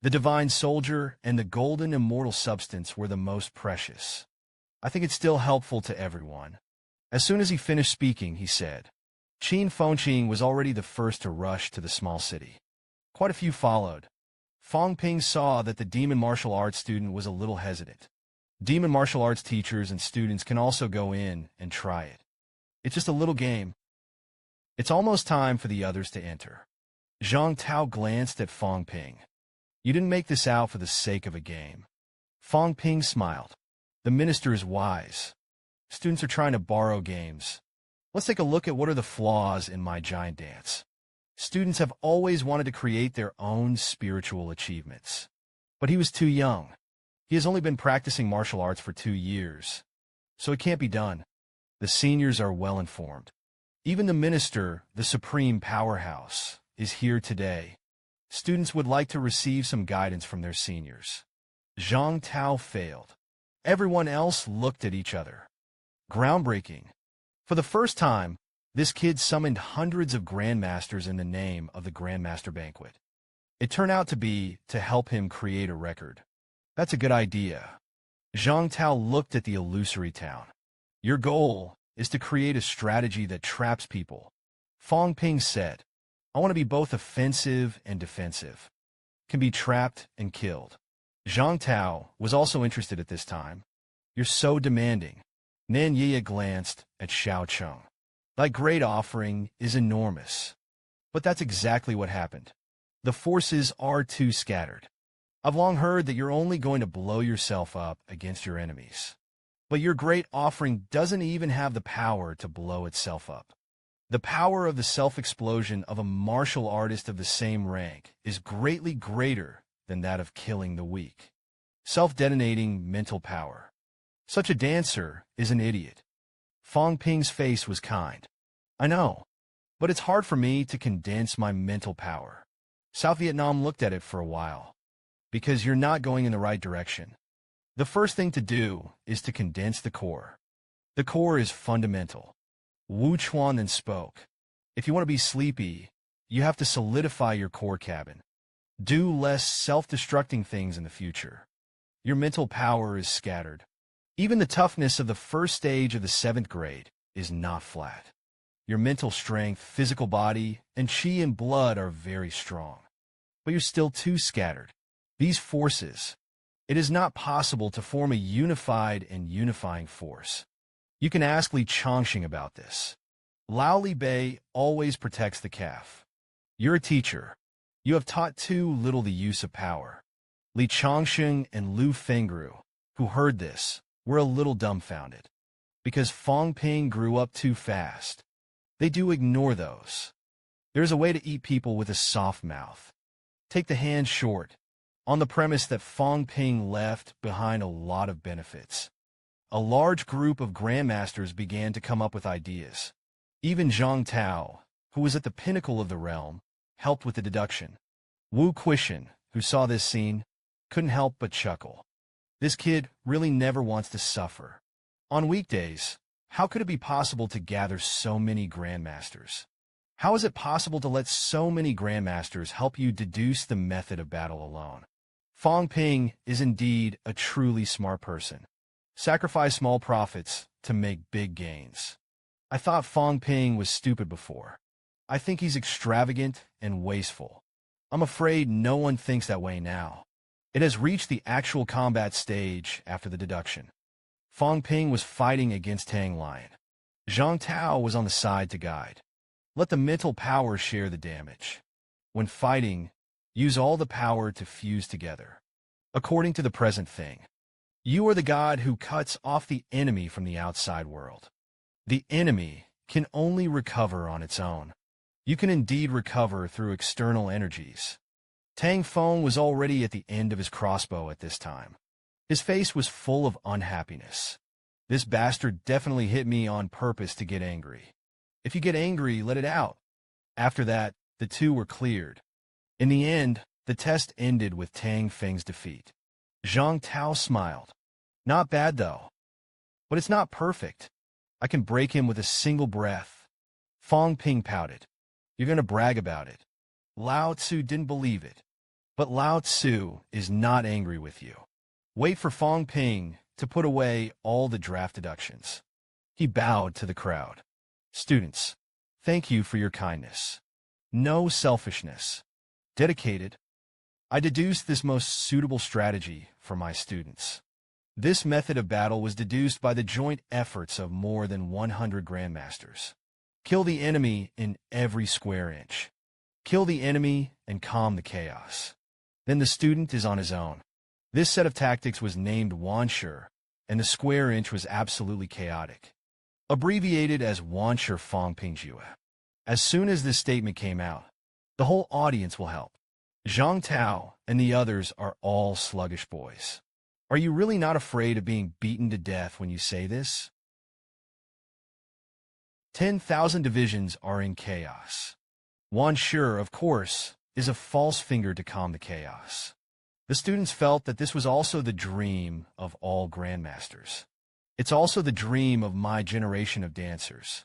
the divine soldier and the golden immortal substance were the most precious. I think it's still helpful to everyone. As soon as he finished speaking, he said, Qin Fengqing was already the first to rush to the small city. Quite a few followed. Fang Ping saw that the demon martial arts student was a little hesitant. Demon martial arts teachers and students can also go in and try it. It's just a little game. It's almost time for the others to enter. Zhang Tao glanced at Fang Ping. You didn't make this out for the sake of a game. Fang Ping smiled. The minister is wise. Students are trying to borrow games. Let's take a look at what are the flaws in my giant dance. Students have always wanted to create their own spiritual achievements. But he was too young. He has only been practicing martial arts for 2 years. So it can't be done. The seniors are well informed. Even the minister, the supreme powerhouse, is here today. Students would like to receive some guidance from their seniors. Zhang Tao failed. Everyone else looked at each other. Groundbreaking. For the first time, this kid summoned hundreds of grandmasters in the name of the Grandmaster Banquet. It turned out to be to help him create a record. That's a good idea. Zhang Tao looked at the illusory town. Your goal is to create a strategy that traps people. Fang Ping said, I want to be both offensive and defensive. Can be trapped and killed. Zhang Tao was also interested at this time. You're so demanding. Nan Yi glanced at Xiao Cheng. Thy great offering is enormous. But that's exactly what happened. The forces are too scattered. I've long heard that you're only going to blow yourself up against your enemies. But your great offering doesn't even have the power to blow itself up. The power of the self-explosion of a martial artist of the same rank is greatly greater than that of killing the weak. Self-detonating mental power. Such a dancer is an idiot. Fang Ping's face was kind. I know, but it's hard for me to condense my mental power. South Vietnam looked at it for a while. Because you're not going in the right direction. The first thing to do is to condense the core. The core is fundamental. Wu Chuan then spoke. If you want to be sleepy, you have to solidify your core cabin. Do less self-destructing things in the future. Your mental power is scattered. Even the toughness of the first stage of the 7th grade is not flat. Your mental strength, physical body, and chi and blood are very strong. But you're still too scattered. These forces, it is not possible to form a unified and unifying force. You can ask Li Chongqing about this. Lao Li Bei always protects the calf. You're a teacher. You have taught too little the use of power. Li Chongqing and Lu Fengru, who heard this, were a little dumbfounded. Because Fang Ping grew up too fast. They do ignore those. There's a way to eat people with a soft mouth. Take the hand short, on the premise that Fang Ping left behind a lot of benefits. A large group of grandmasters began to come up with ideas. Even Zhang Tao, who was at the pinnacle of the realm, helped with the deduction. Wu Quishan, who saw this scene, couldn't help but chuckle. This kid really never wants to suffer. On weekdays, how could it be possible to gather so many grandmasters? How is it possible to let so many grandmasters help you deduce the method of battle alone? Fang Ping is indeed a truly smart person. Sacrifice small profits to make big gains. I thought Fang Ping was stupid before. I think he's extravagant and wasteful. I'm afraid no one thinks that way now. It has reached the actual combat stage after the deduction. Fang Ping was fighting against Tang Lion. Zhang Tao was on the side to guide. Let the mental power share the damage. When fighting, use all the power to fuse together. According to the present thing, you are the god who cuts off the enemy from the outside world. The enemy can only recover on its own. You can indeed recover through external energies. Tang Feng was already at the end of his crossbow at this time. His face was full of unhappiness. This bastard definitely hit me on purpose to get angry. If you get angry, let it out. After that, the two were cleared. In the end, the test ended with Tang Feng's defeat. Zhang Tao smiled. Not bad, though. But it's not perfect. I can break him with a single breath. Fang Ping pouted. You're going to brag about it. Lao Tzu didn't believe it. But Lao Tzu is not angry with you. Wait for Fang Ping to put away all the draft deductions. He bowed to the crowd. Students, thank you for your kindness. No selfishness. Dedicated. I deduced this most suitable strategy for my students. This method of battle was deduced by the joint efforts of more than 100 grandmasters. Kill the enemy in every square inch. Kill the enemy and calm the chaos. Then the student is on his own. This set of tactics was named Wanshi, and the square inch was absolutely chaotic. Abbreviated as Wanshi Fang Ping Jue. As soon as this statement came out, the whole audience will help. Zhang Tao and the others are all sluggish boys. Are you really not afraid of being beaten to death when you say this? 10,000 divisions are in chaos. Wanshi, of course, is a false finger to calm the chaos. The students felt that this was also the dream of all grandmasters. It's also the dream of my generation of dancers.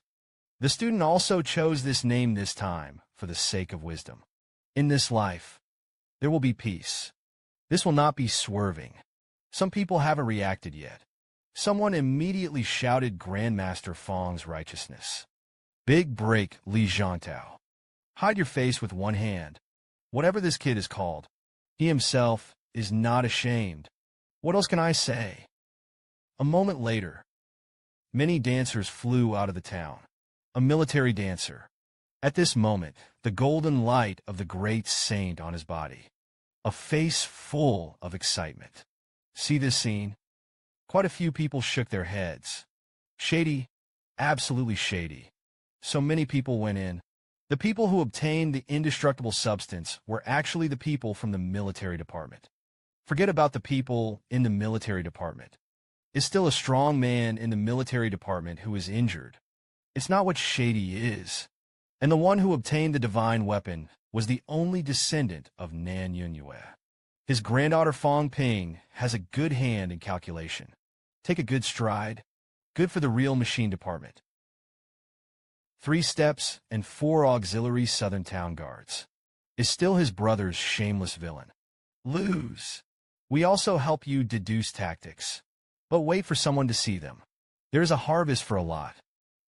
The student also chose this name this time for the sake of wisdom. In this life, there will be peace. This will not be swerving. Some people haven't reacted yet. Someone immediately shouted Grandmaster Fang's righteousness. Big break, Li Zhangtao. Hide your face with one hand. Whatever this kid is called, he himself is not ashamed. What else can I say? A moment later, many dancers flew out of the town. A military dancer. At this moment, the golden light of the great saint on his body. A face full of excitement. See this scene? Quite a few people shook their heads. Shady, absolutely shady. So many people went in. The people who obtained the indestructible substance were actually the people from the military department. Forget about the people in the military department. It's still a strong man in the military department who is injured. It's not what shady is. And the one who obtained the divine weapon was the only descendant of Nan Yunyue. His granddaughter Fang Ping has a good hand in calculation. Take a good stride. Good for the real machine department. 3 steps and 4 auxiliary Southern Town Guards. Is still his brother's shameless villain. Lose. We also help you deduce tactics. But wait for someone to see them. There is a harvest for a lot.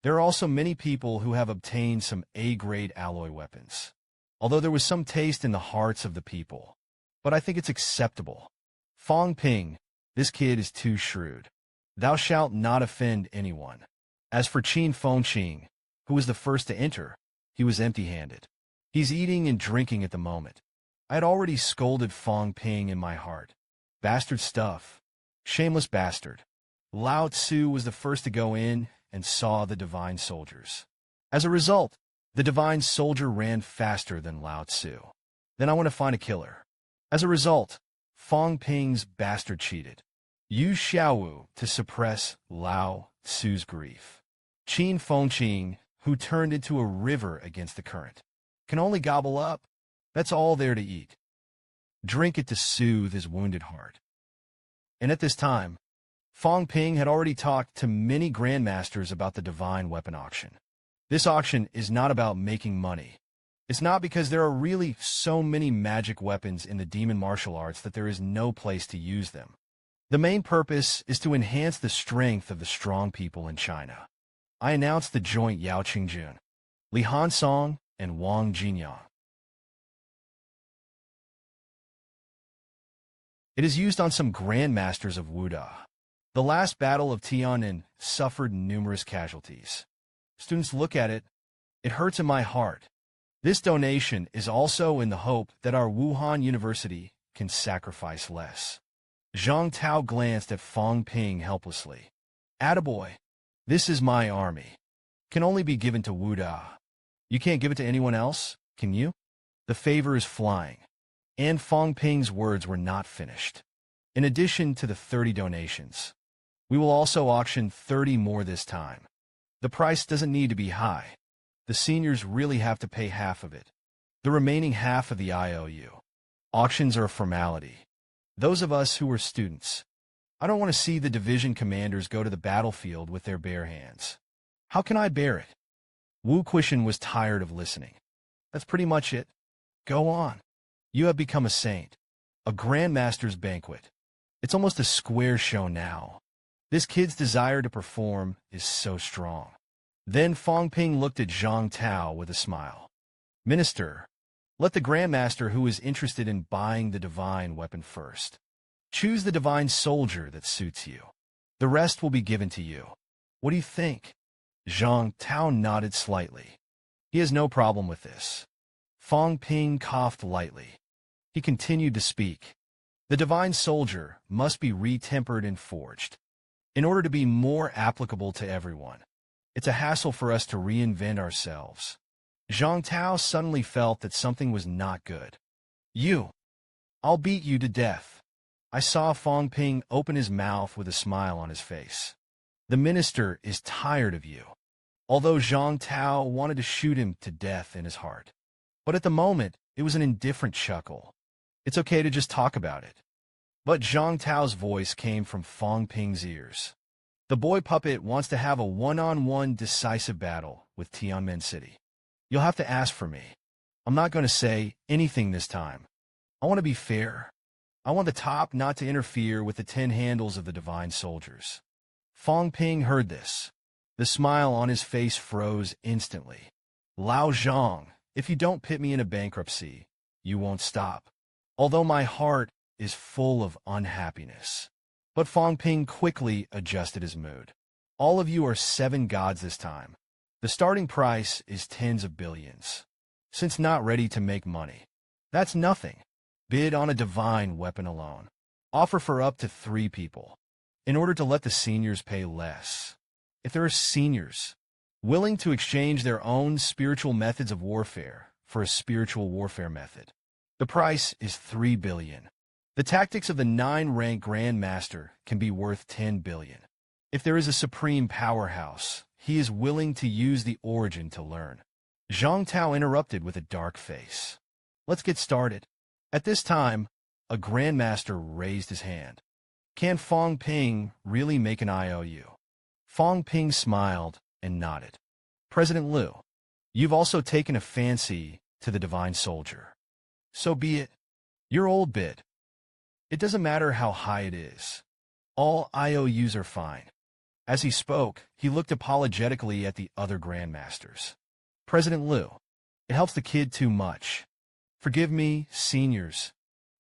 There are also many people who have obtained some A-grade alloy weapons. Although there was some taste in the hearts of the people. But I think it's acceptable. Fang Ping, this kid is too shrewd. Thou shalt not offend anyone. As for Qin Fengqing, who was the first to enter, he was empty-handed. He's eating and drinking at the moment. I had already scolded Fang Ping in my heart. Bastard stuff. Shameless bastard. Lao Tzu was the first to go in and saw the divine soldiers. As a result, the divine soldier ran faster than Lao Tzu. Then I went to find a killer. As a result, Fang Ping's bastard cheated. Used Xiaowu to suppress Lao Tzu's grief. Qin Fengqing, who turned into a river against the current, can only gobble up. That's all there to eat. Drink it to soothe his wounded heart. And at this time, Fang Ping had already talked to many grandmasters about the divine weapon auction. This auction is not about making money. It's not because there are really so many magic weapons in the demon martial arts that there is no place to use them. The main purpose is to enhance the strength of the strong people in China. I announced the joint Yao Qingjun, Li Hansong, and Wang Jinyang. It is used on some grandmasters of Wuda. The last battle of Tian'an suffered numerous casualties. Students look at it. It hurts in my heart. This donation is also in the hope that our Wuhan University can sacrifice less. Zhang Tao glanced at Fang Ping helplessly. Attaboy. This is my army. Can only be given to Wuda. You can't give it to anyone else, can you? The favor is flying. And Fang Ping's words were not finished. In addition to the 30 donations, we will also auction 30 more this time. The price doesn't need to be high. The seniors really have to pay half of it. The remaining half of the IOU. Auctions are a formality. Those of us who are students, I don't want to see the division commanders go to the battlefield with their bare hands. How can I bear it? Wu Quishan was tired of listening. That's pretty much it. Go on. You have become a saint. A grandmaster's banquet. It's almost a square show now. This kid's desire to perform is so strong. Then Fang Ping looked at Zhang Tao with a smile. Minister, let the grandmaster who is interested in buying the divine weapon first. Choose the divine soldier that suits you. The rest will be given to you. What do you think? Zhang Tao nodded slightly. He has no problem with this. Fang Ping coughed lightly. He continued to speak. The divine soldier must be retempered and forged. In order to be more applicable to everyone, it's a hassle for us to reinvent ourselves. Zhang Tao suddenly felt that something was not good. I'll beat you to death. I saw Fang Ping open his mouth with a smile on his face. The minister is tired of you. Although Zhang Tao wanted to shoot him to death in his heart. But at the moment, it was an indifferent chuckle. It's okay to just talk about it. But Zhang Tao's voice came from Fang Ping's ears. The boy puppet wants to have a one-on-one decisive battle with Tianmen City. You'll have to ask for me. I'm not going to say anything this time. I want to be fair. I want the top not to interfere with the 10 handles of the divine soldiers. Fang Ping heard this. The smile on his face froze instantly. Lao Zhang, if you don't put me in a bankruptcy, you won't stop. Although my heart is full of unhappiness. But Fang Ping quickly adjusted his mood. All of you are 7 gods this time. The starting price is tens of billions. Since not ready to make money, that's nothing. Bid on a divine weapon alone. Offer for up to 3 people. In order to let the seniors pay less. If there are seniors willing to exchange their own spiritual methods of warfare for a spiritual warfare method, the price is 3 billion. The tactics of the 9-rank Grandmaster can be worth 10 billion. If there is a supreme powerhouse, he is willing to use the origin to learn. Zhang Tao interrupted with a dark face. Let's get started. At this time, a Grandmaster raised his hand. Can Fang Ping really make an IOU? Fang Ping smiled and nodded. President Liu, you've also taken a fancy to the divine soldier. So be it. Your old bid. It doesn't matter how high it is. All IOUs are fine. As he spoke, he looked apologetically at the other grandmasters. President Liu, it helps the kid too much. Forgive me, seniors.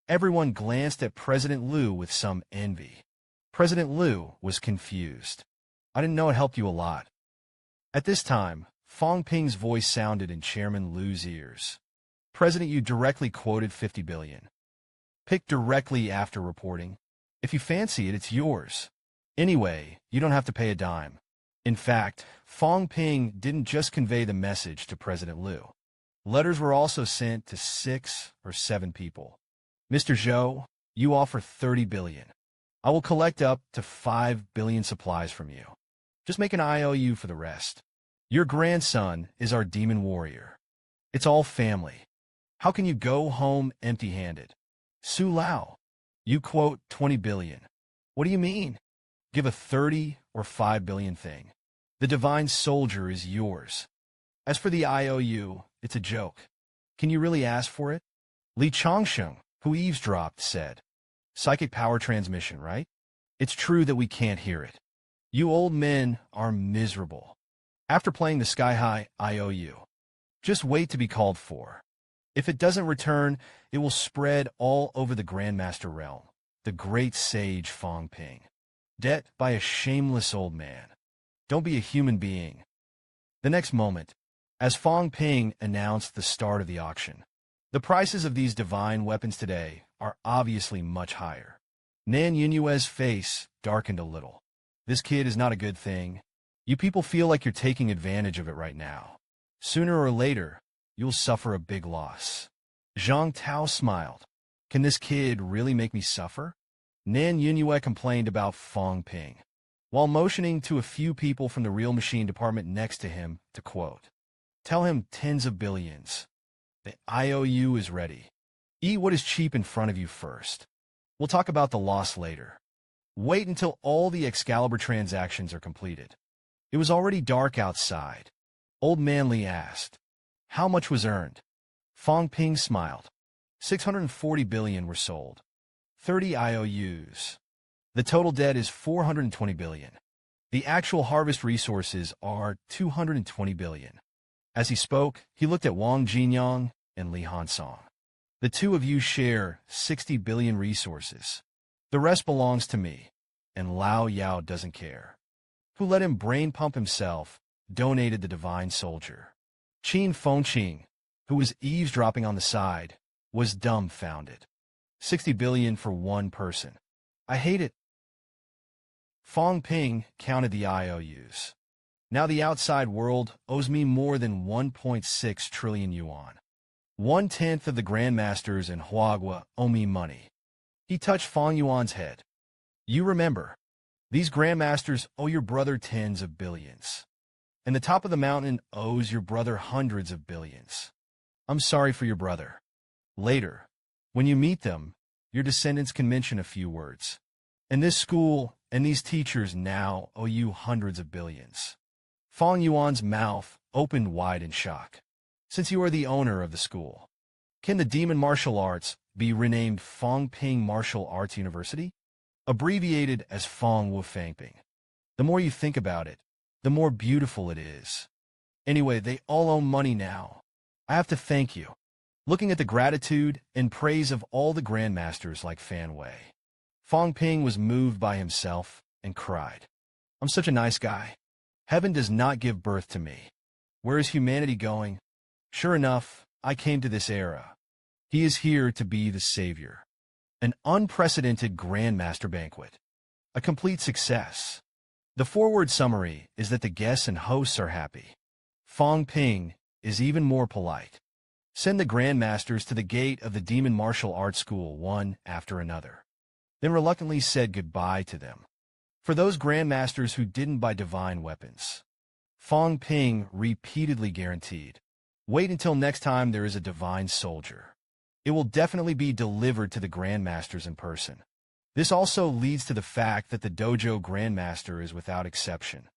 Everyone glanced at President Liu with some envy. President Liu was confused. I didn't know it helped you a lot. At this time, Fang Ping's voice sounded in Chairman Liu's ears. President, you directly quoted 50 billion. Pick directly after reporting. If you fancy it, it's yours. Anyway, you don't have to pay a dime. In fact, Fang Ping didn't just convey the message to President Liu. Letters were also sent to 6 or 7 people. Mr. Zhou, you offer 30 billion. I will collect up to 5 billion supplies from you. Just make an IOU for the rest. Your grandson is our demon warrior. It's all family. How can you go home empty-handed? Su Lao, you quote 20 billion. What do you mean? Give a 30 or 5 billion thing. The divine soldier is yours. As for the IOU, it's a joke. Can you really ask for it? Li Changsheng, who eavesdropped, said. Psychic power transmission, right? It's true that we can't hear it. You old men are miserable. After playing the sky-high IOU, just wait to be called for. If it doesn't return, it will spread all over the Grandmaster realm, the great sage Fang Ping. Debt by a shameless old man. Don't be a human being. The next moment, as Fang Ping announced the start of the auction, the prices of these divine weapons today are obviously much higher. Nan Yunyue's face darkened a little. This kid is not a good thing. You people feel like you're taking advantage of it right now. Sooner or later, you'll suffer a big loss. Zhang Tao smiled. Can this kid really make me suffer? Nan Yunyue complained about Fang Ping, while motioning to a few people from the real machine department next to him to quote, "Tell him tens of billions. The IOU is ready. Eat what is cheap in front of you first. We'll talk about the loss later. Wait until all the Excalibur transactions are completed." It was already dark outside. Old Man Li asked, "How much was earned?" Fang Ping smiled. 640 billion were sold. 30 IOUs. The total debt is 420 billion. The actual harvest resources are 220 billion. As he spoke, he looked at Wang Jinyang and Li Hansong. The two of you share 60 billion resources. The rest belongs to me, and Lao Yao doesn't care. Who let him brain pump himself, donated the divine soldier. Qin Fengqing, who was eavesdropping on the side, was dumbfounded. 60 billion for one person. I hate it. Fang Ping counted the IOUs. Now the outside world owes me more than 1.6 trillion yuan. 1/10 of the grandmasters in Huagua owe me money. He touched Fang Yuan's head. You remember, these grandmasters owe your brother tens of billions. And the top of the mountain owes your brother hundreds of billions. I'm sorry for your brother. Later, when you meet them, your descendants can mention a few words. And this school and these teachers now owe you hundreds of billions. Fang Yuan's mouth opened wide in shock. Since you are the owner of the school, can the demon martial arts be renamed Fang Ping Martial Arts University? Abbreviated as Fang Wu Fang Ping. The more you think about it, the more beautiful it is. Anyway, they all owe money now. I have to thank you. Looking at the gratitude and praise of all the grandmasters like Fan Wei, Fang Ping was moved by himself and cried. I'm such a nice guy. Heaven does not give birth to me. Where is humanity going? Sure enough, I came to this era. He is here to be the savior. An unprecedented grandmaster banquet. A complete success. The forward summary is that the guests and hosts are happy. Fang Ping is even more polite. Send the grandmasters to the gate of the demon martial arts school one after another. Then reluctantly said goodbye to them. For those grandmasters who didn't buy divine weapons, Fang Ping repeatedly guaranteed, wait until next time there is a divine soldier. It will definitely be delivered to the grandmasters in person. This also leads to the fact that the dojo grandmaster is without exception.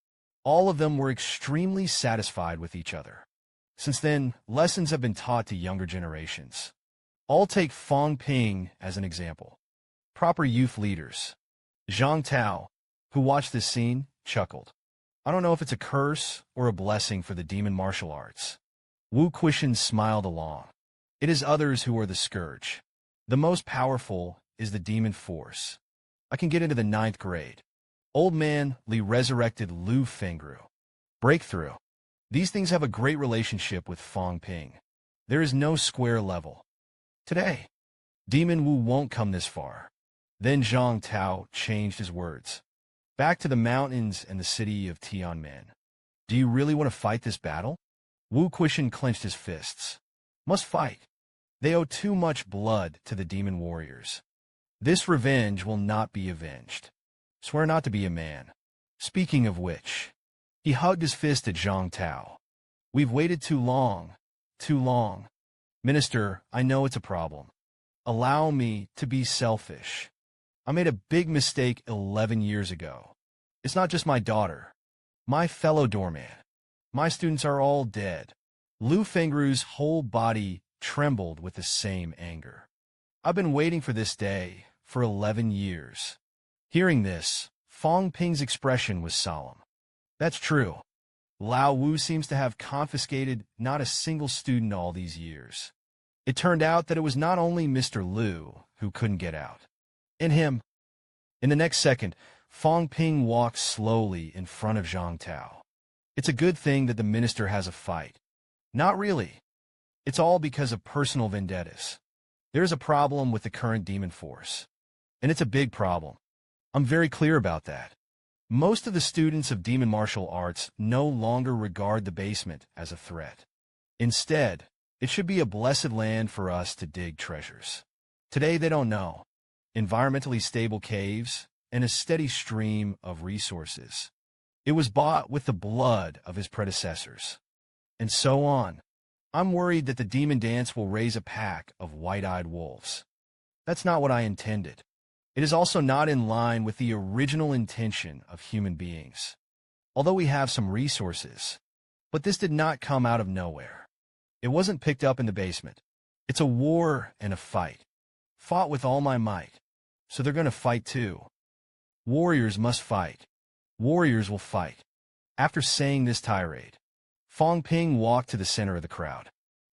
All of them were extremely satisfied with each other. Since then, lessons have been taught to younger generations. I'll take Fang Ping as an example. Proper youth leaders. Zhang Tao, who watched this scene, chuckled. I don't know if it's a curse or a blessing for the demon martial arts. Wu Quishan smiled along. It is others who are the scourge. The most powerful is the demon force. I can get into the 9th grade. Old Man Li resurrected Lu Fengru. Breakthrough. These things have a great relationship with Fang Ping. There is no square level. Today, Demon Wu won't come this far. Then Zhang Tao changed his words. Back to the mountains and the city of Tianmen. Do you really want to fight this battle? Wu Quishan clenched his fists. Must fight. They owe too much blood to the demon warriors. This revenge will not be avenged. Swear not to be a man. Speaking of which, he hugged his fist at Zhang Tao. We've waited too long. Too long. Minister, I know it's a problem. Allow me to be selfish. I made a big mistake 11 years ago. It's not just my daughter. My fellow doorman. My students are all dead. Lu Fengru's whole body trembled with the same anger. I've been waiting for this day for 11 years. Hearing this, Fang Ping's expression was solemn. That's true. Lao Wu seems to have confiscated not a single student all these years. It turned out that it was not only Mr. Liu who couldn't get out. In him. In the next second, Fang Ping walked slowly in front of Zhang Tao. It's a good thing that the minister has a fight. Not really. It's all because of personal vendettas. There's a problem with the current demon force. And it's a big problem. I'm very clear about that. Most of the students of demon martial arts no longer regard the basement as a threat. Instead, it should be a blessed land for us to dig treasures. Today they don't know. Environmentally stable caves and a steady stream of resources. It was bought with the blood of his predecessors. And so on. I'm worried that the demon dance will raise a pack of white-eyed wolves. That's not what I intended. It is also not in line with the original intention of human beings. Although we have some resources, but this did not come out of nowhere. It wasn't picked up in the basement. It's a war and a fight. Fought with all my might. So they're going to fight too. Warriors must fight. Warriors will fight. After saying this tirade, Fang Ping walked to the center of the crowd.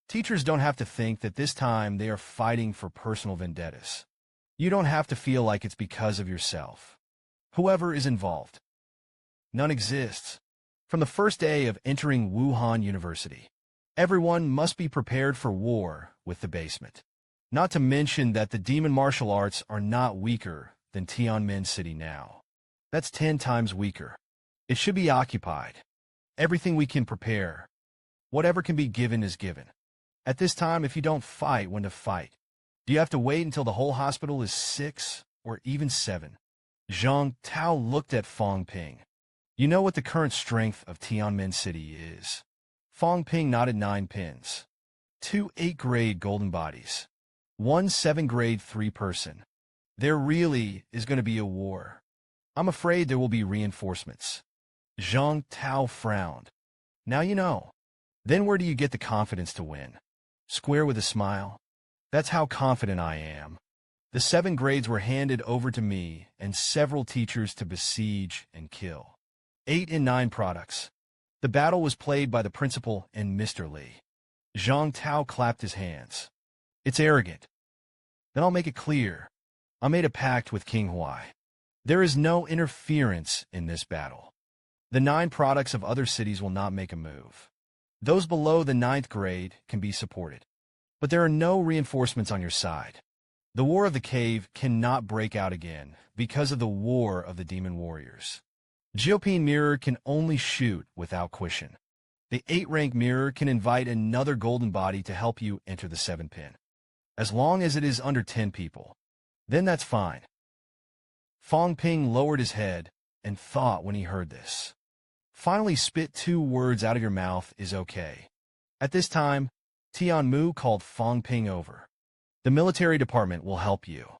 Teachers don't have to think that this time they are fighting for personal vendettas. You don't have to feel like it's because of yourself. Whoever is involved. None exists. From the first day of entering Wuhan University, everyone must be prepared for war with the basement. Not to mention that the demon martial arts are not weaker than Tianmen City now. That's 10 times weaker. It should be occupied. Everything we can prepare. Whatever can be given is given. At this time, if you don't fight when to fight, do you have to wait until the whole hospital is 6 or even 7? Zhang Tao looked at Fang Ping. You know what the current strength of Tianmen City is. Fang Ping nodded 9 pins. 2 8-grade golden bodies. 1 7-grade 3-person. There really is going to be a war. I'm afraid there will be reinforcements. Zhang Tao frowned. Now you know. Then where do you get the confidence to win? Square with a smile. That's how confident I am. The 7 grades were handed over to me and several teachers to besiege and kill. 8 and 9 products. The battle was played by the principal and Mr. Li. Zhang Tao clapped his hands. It's arrogant. Then I'll make it clear. I made a pact with King Huai. There is no interference in this battle. The 9 products of other cities will not make a move. Those below the 9th grade can be supported. But there are no reinforcements on your side. The War of the Cave cannot break out again because of the War of the Demon Warriors. Geopine Mirror can only shoot without question. The 8-rank mirror can invite another golden body to help you enter the 7-pin. As long as it is under 10 people, then that's fine. Fang Ping lowered his head and thought when he heard this. Finally, spit 2 words out of your mouth is okay. At this time, Tian Mu called Fang Ping over. The military department will help you.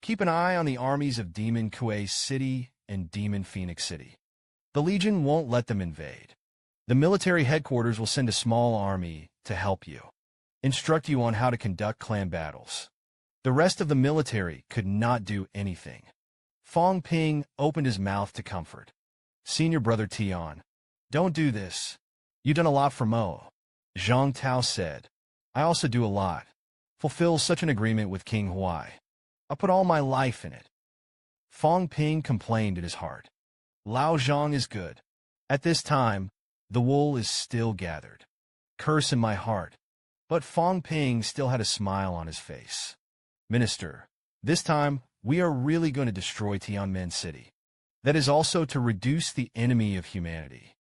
Keep an eye on the armies of Demon Kuei City and Demon Phoenix City. The Legion won't let them invade. The military headquarters will send a small army to help you. Instruct you on how to conduct clan battles. The rest of the military could not do anything. Fang Ping opened his mouth to comfort. Senior brother Tian, don't do this. You've done a lot for Mo. Zhang Tao said. I also do a lot. Fulfill such an agreement with King Huai. I put all my life in it. Fang Ping complained in his heart. Lao Zhang is good. At this time, the wool is still gathered. Curse in my heart. But Fang Ping still had a smile on his face. Minister, this time, we are really going to destroy Tianmen City. That is also to reduce the enemy of humanity.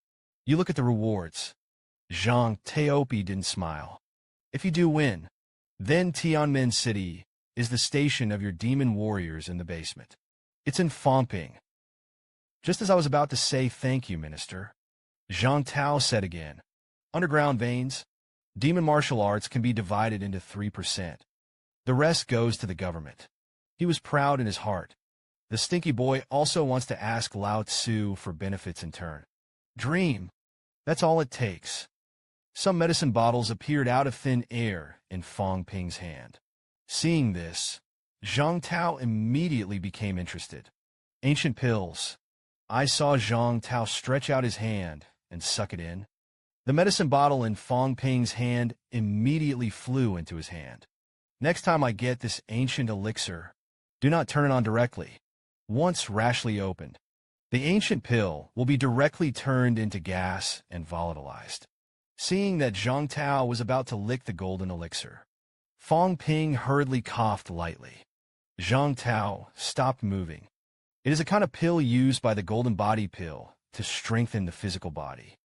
You look at the rewards. Zhang Taopi didn't smile. If you do win, then Tianmen City is the station of your demon warriors in the basement. It's in Fang Ping. Just as I was about to say thank you, Minister, Zhang Tao said again. Underground veins, demon martial arts can be divided into 3%. The rest goes to the government. He was proud in his heart. The stinky boy also wants to ask Lao Tzu for benefits in turn. Dream. That's all it takes. Some medicine bottles appeared out of thin air in Fang Ping's hand. Seeing this, Zhang Tao immediately became interested. Ancient pills. I saw Zhang Tao stretch out his hand and suck it in. The medicine bottle in Fang Ping's hand immediately flew into his hand. Next time I get this ancient elixir, Do not turn it on directly. Once rashly opened, the ancient pill will be directly turned into gas and volatilized. Seeing that Zhang Tao was about to lick the golden elixir, Fang Ping hurriedly coughed lightly. Zhang Tao stopped moving. It is a kind of pill used by the Golden Body Pill to strengthen the physical body.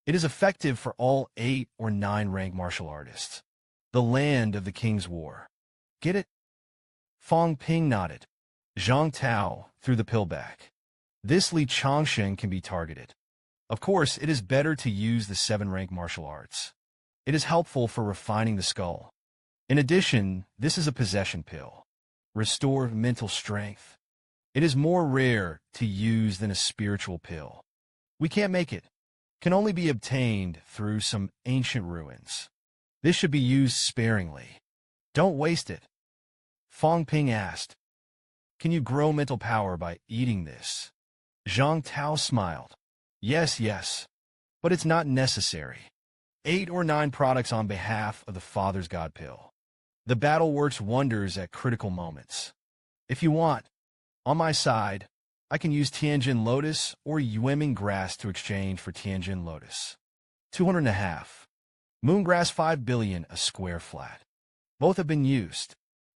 It is effective for all 8 or 9 rank martial artists. The land of the King's War. Get it? Fang Ping nodded. Zhang Tao threw the pill back. This Li Changshen can be targeted. Of course, it is better to use the 7 rank martial arts. It is helpful for refining the skull. In addition, this is a possession pill. Restore mental strength. It is more rare to use than a spiritual pill. We can't make it. Can only be obtained through some ancient ruins. This should be used sparingly. Don't waste it. Fang Ping asked. Can you grow mental power by eating this? Zhang Tao smiled. Yes. But it's not necessary. 8 or 9 products on behalf of the Father's God Pill. The battle works wonders at critical moments. If you want, on my side, I can use Tianjin Lotus or Yueming Grass to exchange for Tianjin Lotus. 200.5. Moongrass 5 billion a square flat. Both have been used.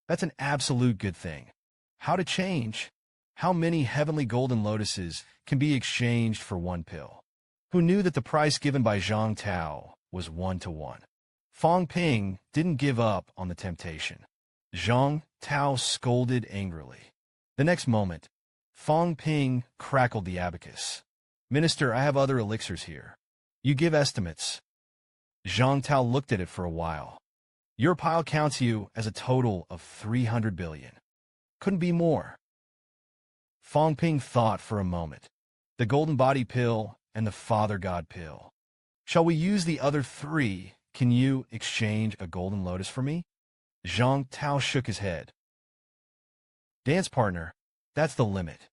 That's an absolute good thing. How to change? How many heavenly golden lotuses can be exchanged for 1 pill? Who knew that the price given by Zhang Tao was 1-to-1? Fang Ping didn't give up on the temptation. Zhang Tao scolded angrily. The next moment, Fang Ping crackled the abacus. Minister, I have other elixirs here. You give estimates. Zhang Tao looked at it for a while. Your pile counts you as a total of 300 billion. Couldn't be more. Fang Ping thought for a moment. The Golden Body Pill and the Father God Pill. Shall we use the other 3? Can you exchange a golden lotus for me? Zhang Tao shook his head. Dance partner, that's the limit.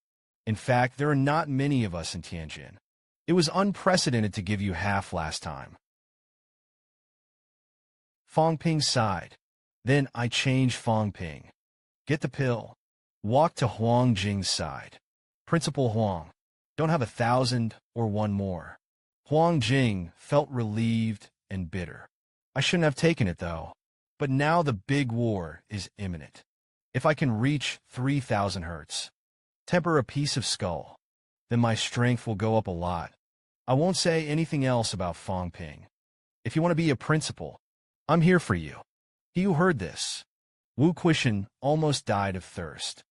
In fact, there are not many of us in Tianjin. It was unprecedented to give you half last time. Fang Ping sighed. Then I changed Fang Ping. Get the pill. Walk to Huang Jing's side. Principal Huang, don't have 1,000 or 1 more. Huang Jing felt relieved and bitter. I shouldn't have taken it, though. But now the big war is imminent. If I can reach 3,000 hertz, temper a piece of skull, then my strength will go up a lot. I won't say anything else about Fang Ping. If you want to be a principal, I'm here for you. He who heard this, Wu Quishan, almost died of thirst.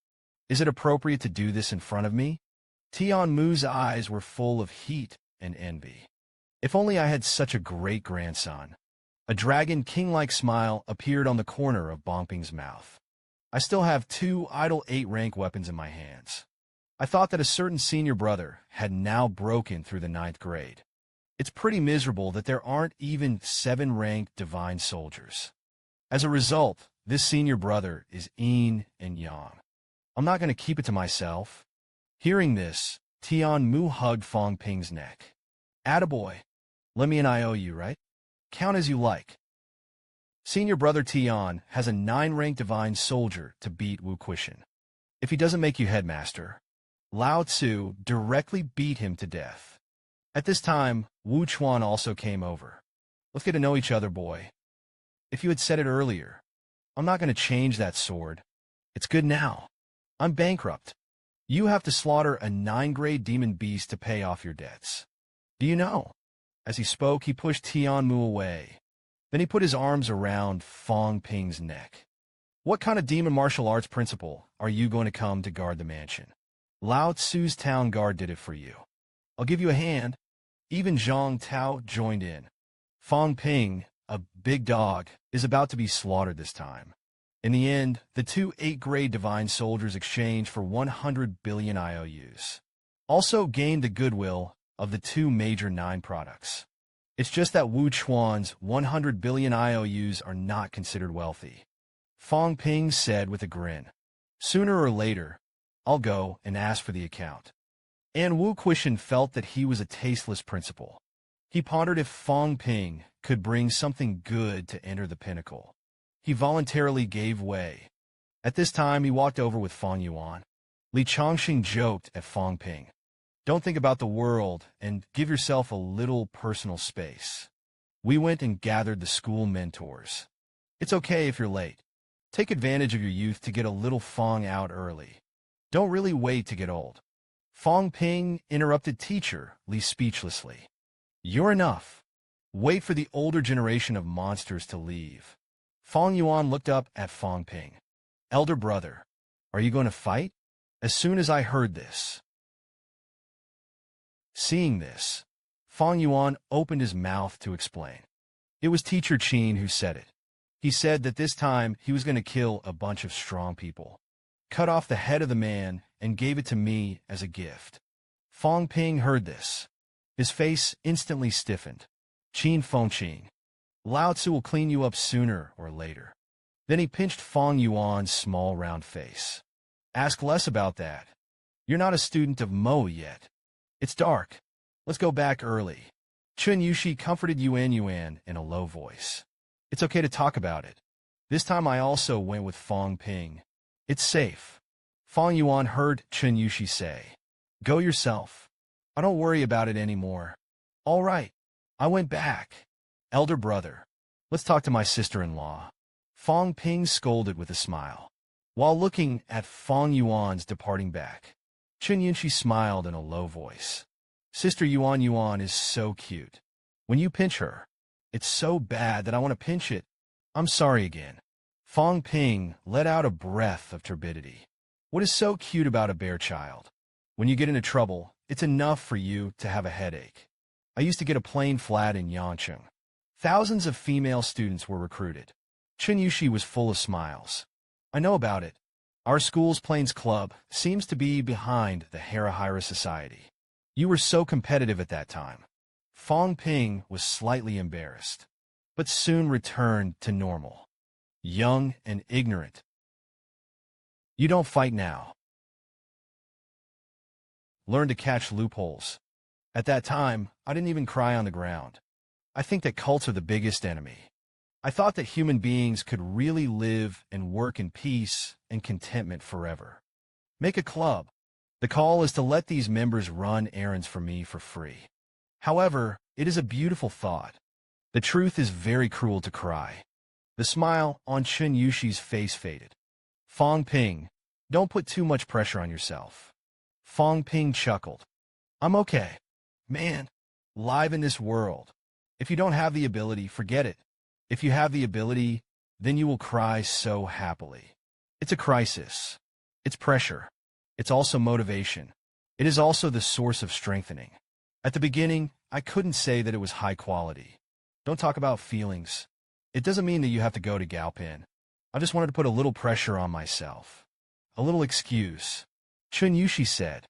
Is it appropriate to do this in front of me? Tian Mu's eyes were full of heat and envy. If only I had such a great grandson. A dragon king-like smile appeared on the corner of Bongping's mouth. I still have 2 idle 8-rank weapons in my hands. I thought that a certain senior brother had now broken through the 9th grade. It's pretty miserable that there aren't even 7-ranked divine soldiers. As a result, this senior brother is yin and yang. I'm not going to keep it to myself. Hearing this, Tian Mu hugged Fang Ping's neck. Attaboy. Let me an IOU, right? Count as you like. Senior brother Tian has a 9-ranked divine soldier to beat Wu Quishan. If he doesn't make you headmaster, Lao Tzu directly beat him to death. At this time, Wu Chuan also came over. Let's get to know each other, boy. If you had said it earlier, I'm not going to change that sword. It's good now. I'm bankrupt. You have to slaughter a 9-grade demon beast to pay off your debts. Do you know? As he spoke, he pushed Tian Mu away. Then he put his arms around Fang Ping's neck. What kind of demon martial arts principal are you going to come to guard the mansion? Lao Tzu's town guard did it for you. I'll give you a hand. Even Zhang Tao joined in. Fang Ping, a big dog, is about to be slaughtered this time. In the end, the 2 8-grade divine soldiers exchanged for 100 billion IOUs. Also gained the goodwill of the 2 major 9 products. It's just that Wu Chuan's 100 billion IOUs are not considered wealthy. Fang Ping said with a grin. Sooner or later, I'll go and ask for the account. And Wu Quishan felt that he was a tasteless principal. He pondered if Fang Ping could bring something good to enter the pinnacle. He voluntarily gave way. At this time, he walked over with Fang Yuan. Li Chongxing joked at Fang Ping. Don't think about the world and give yourself a little personal space. We went and gathered the school mentors. It's okay if you're late. Take advantage of your youth to get a little Fang out early. Don't really wait to get old. Fang Ping interrupted teacher Li speechlessly. You're enough. Wait for the older generation of monsters to leave. Fang Yuan looked up at Fang Ping. Elder brother, are you going to fight? As soon as I heard this. Seeing this, Fang Yuan opened his mouth to explain. It was Teacher Qin who said it. He said that this time he was going to kill a bunch of strong people, cut off the head of the man, and gave it to me as a gift. Fang Ping heard this. His face instantly stiffened. Qin Fengqing. Lao Tzu will clean you up sooner or later. Then he pinched Fang Yuan's small round face. Ask less about that. You're not a student of Mo yet. It's dark. Let's go back early. Chun Yushi comforted Yuan in a low voice. It's okay to talk about it. This time I also went with Fang Ping. It's safe. Fang Yuan heard Chun Yushi say. Go yourself. I don't worry about it anymore. All right. I went back. Elder brother. Let's talk to my sister-in-law. Fang Ping scolded with a smile. While looking at Fang Yuan's departing back, Chun Yushi smiled in a low voice. Sister Yuan is so cute. When you pinch her, it's so bad that I want to pinch it. I'm sorry again. Fang Ping let out a breath of turbidity. What is so cute about a bear child? When you get into trouble, it's enough for you to have a headache. I used to get a plane flat in Yangcheng. Thousands of female students were recruited. Chun Yushi was full of smiles. I know about it. Our school's planes club seems to be behind the Harahira Society. You were so competitive at that time. Fang Ping was slightly embarrassed, but soon returned to normal. Young and ignorant. You don't fight now. Learn to catch loopholes. At that time, I didn't even cry on the ground. I think that cults are the biggest enemy. I thought that human beings could really live and work in peace and contentment forever. Make a club. The call is to let these members run errands for me for free. However, it is a beautiful thought. The truth is very cruel to cry. The smile on Chun Yushi's face faded. Fang Ping, don't put too much pressure on yourself. Fang Ping chuckled. I'm okay. Man, live in this world. If you don't have the ability, forget it. If you have the ability, then you will cry so happily. It's a crisis. It's pressure. It's also motivation. It is also the source of strengthening. At the beginning, I couldn't say that it was high quality. Don't talk about feelings. It doesn't mean that you have to go to Gaopin. I just wanted to put a little pressure on myself. A little excuse. Chun Yushi said.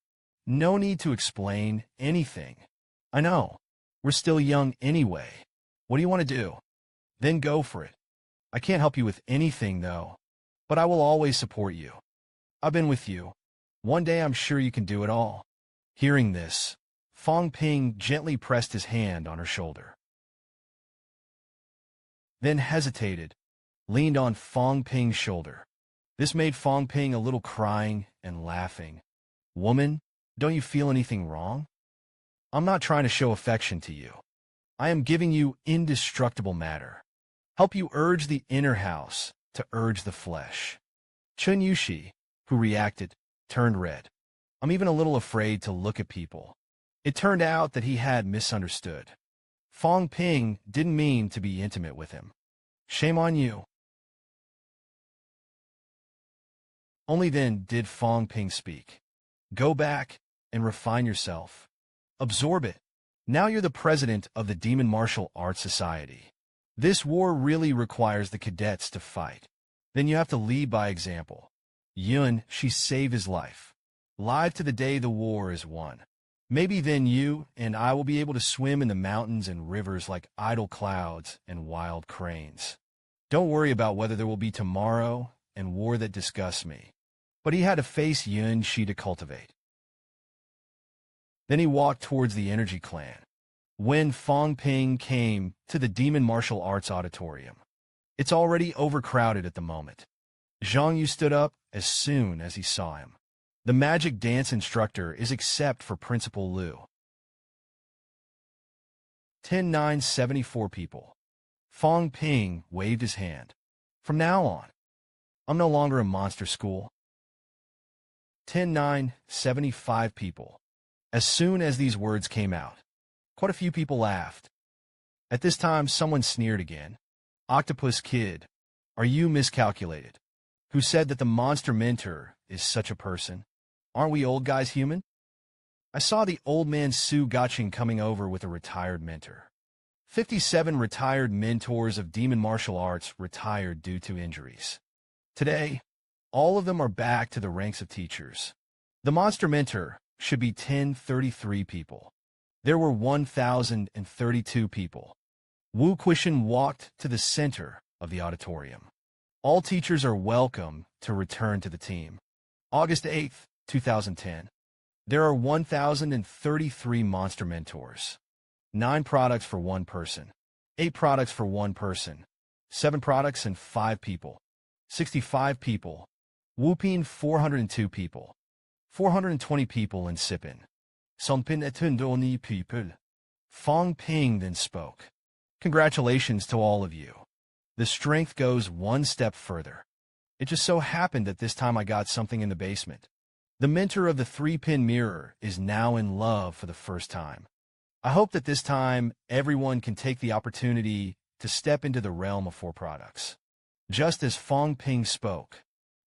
No need to explain anything. I know. We're still young anyway. What do you want to do? Then go for it. I can't help you with anything, though. But I will always support you. I've been with you. One day I'm sure you can do it all. Hearing this, Fang Ping gently pressed his hand on her shoulder. Then hesitated, leaned on Fang Ping's shoulder. This made Fang Ping a little crying and laughing. Woman, don't you feel anything wrong? I'm not trying to show affection to you. I am giving you indestructible matter. Help you urge the inner house to urge the flesh. Chun Yushi, who reacted, turned red. I'm even a little afraid to look at people. It turned out that he had misunderstood. Fang Ping didn't mean to be intimate with him. Shame on you. Only then did Fang Ping speak. Go back and refine yourself. Absorb it. Now you're the president of the Demon Martial Arts Society. This war really requires the cadets to fight. Then you have to lead by example. Yun, she saved his life. Live to the day the war is won. Maybe then you and I will be able to swim in the mountains and rivers like idle clouds and wild cranes. Don't worry about whether there will be tomorrow and war that disgusts me. But he had to face Yun Shi to cultivate. Then he walked towards the Energy Clan. When Fang Ping came to the Demon Martial Arts Auditorium, it's already overcrowded at the moment. Zhang Yu stood up as soon as he saw him. The magic dance instructor is except for Principal Liu. 10,974 people. Fang Ping waved his hand. From now on, I'm no longer a monster school. 10,975 people. As soon as these words came out, quite a few people laughed. At this time, someone sneered again. Octopus Kid, are you miscalculated? Who said that the monster mentor is such a person? Aren't we old guys human? I saw the old man Su Gaching coming over with a retired mentor. 57 retired mentors of demon martial arts retired due to injuries. Today, all of them are back to the ranks of teachers. The monster mentor should be 1033 people. There were 1,032 people. Wu Quishan walked to the center of the auditorium. All teachers are welcome to return to the team. August 8th, 2010. There are 1,033 monster mentors. 9 products for 1 person. 8 products for 1 person. 7 products and 5 people. 65 people. Wupin 402 people. 420 people in Sipin. Sonpin etundoni people. Fang Ping then spoke. Congratulations to all of you. The strength goes one step further. It just so happened that this time I got something in the basement. The mentor of the 3-pin mirror is now in love for the first time. I hope that this time everyone can take the opportunity to step into the realm of 4 products. Just as Fang Ping spoke,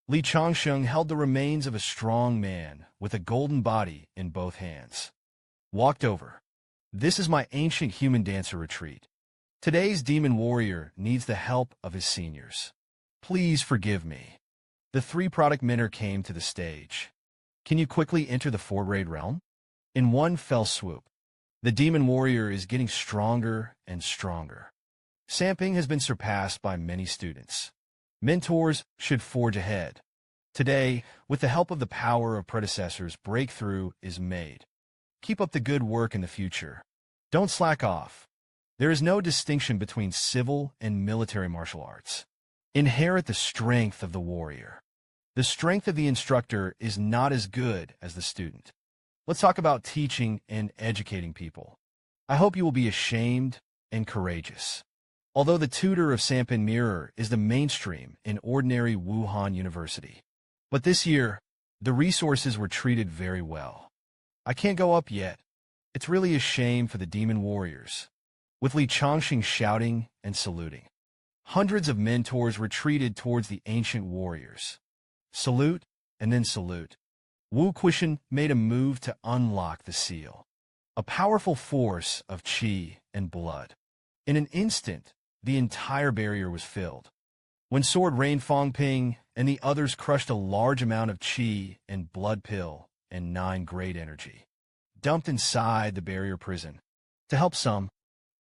Li Changsheng held the remains of a strong man with a golden body in both hands. Walked over. This is my ancient human dancer retreat. Today's demon warrior needs the help of his seniors. Please forgive me. The 3-product mentor came to the stage. Can you quickly enter the 4-grade realm? In one fell swoop. The demon warrior is getting stronger and stronger. Samping has been surpassed by many students. Mentors should forge ahead. Today, with the help of the power of predecessors, breakthrough is made. Keep up the good work in the future. Don't slack off. There is no distinction between civil and military martial arts. Inherit the strength of the warrior. The strength of the instructor is not as good as the student. Let's talk about teaching and educating people. I hope you will be ashamed and courageous. Although the tutor of Sampin Mirror is the mainstream in ordinary Wuhan University. But this year, the resources were treated very well. I can't go up yet. It's really a shame for the demon warriors. With Li Changxing shouting and saluting. Hundreds of mentors retreated towards the ancient warriors. Salute, and then salute. Wu Quishan made a move to unlock the seal. A powerful force of qi and blood. In an instant, the entire barrier was filled. When Sword Rain Fang Ping and the others crushed a large amount of qi and blood pill and 9-grade energy, dumped inside the barrier prison. To help some,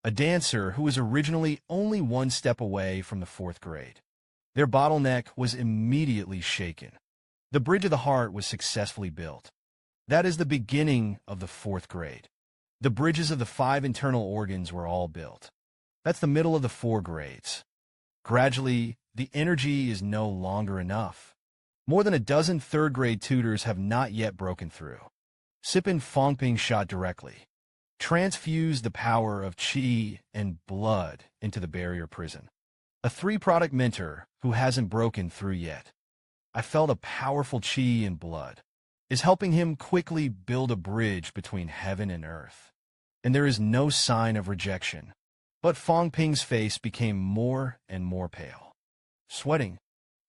a dancer who was originally only 1 step away from the 4th grade. Their bottleneck was immediately shaken. The bridge of the heart was successfully built. That is the beginning of the 4th grade. The bridges of the 5 internal organs were all built. That's the middle of the 4 grades. Gradually, the energy is no longer enough. More than a dozen 3rd-grade tutors have not yet broken through. Sipin Fangping shot directly. Transfused the power of qi and blood into the barrier prison. A 3-product mentor who hasn't broken through yet. I felt a powerful qi and blood is helping him quickly build a bridge between heaven and earth. And there is no sign of rejection. But Fang Ping's face became more and more pale. Sweating.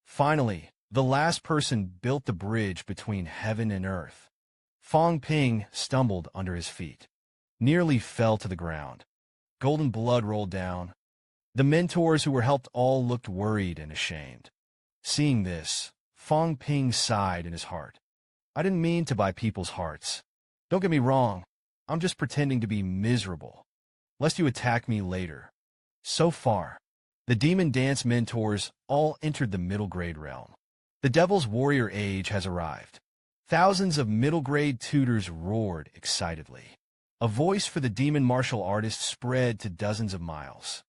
Finally, the last person built the bridge between heaven and earth. Fang Ping stumbled under his feet. Nearly fell to the ground. Golden blood rolled down. The mentors who were helped all looked worried and ashamed. Seeing this, Fang Ping sighed in his heart. I didn't mean to buy people's hearts. Don't get me wrong, I'm just pretending to be miserable, lest you attack me later. So far, the demon dance mentors all entered the middle grade realm. The devil's warrior age has arrived. Thousands of middle grade tutors roared excitedly. A voice for the demon martial artist spread to dozens of miles.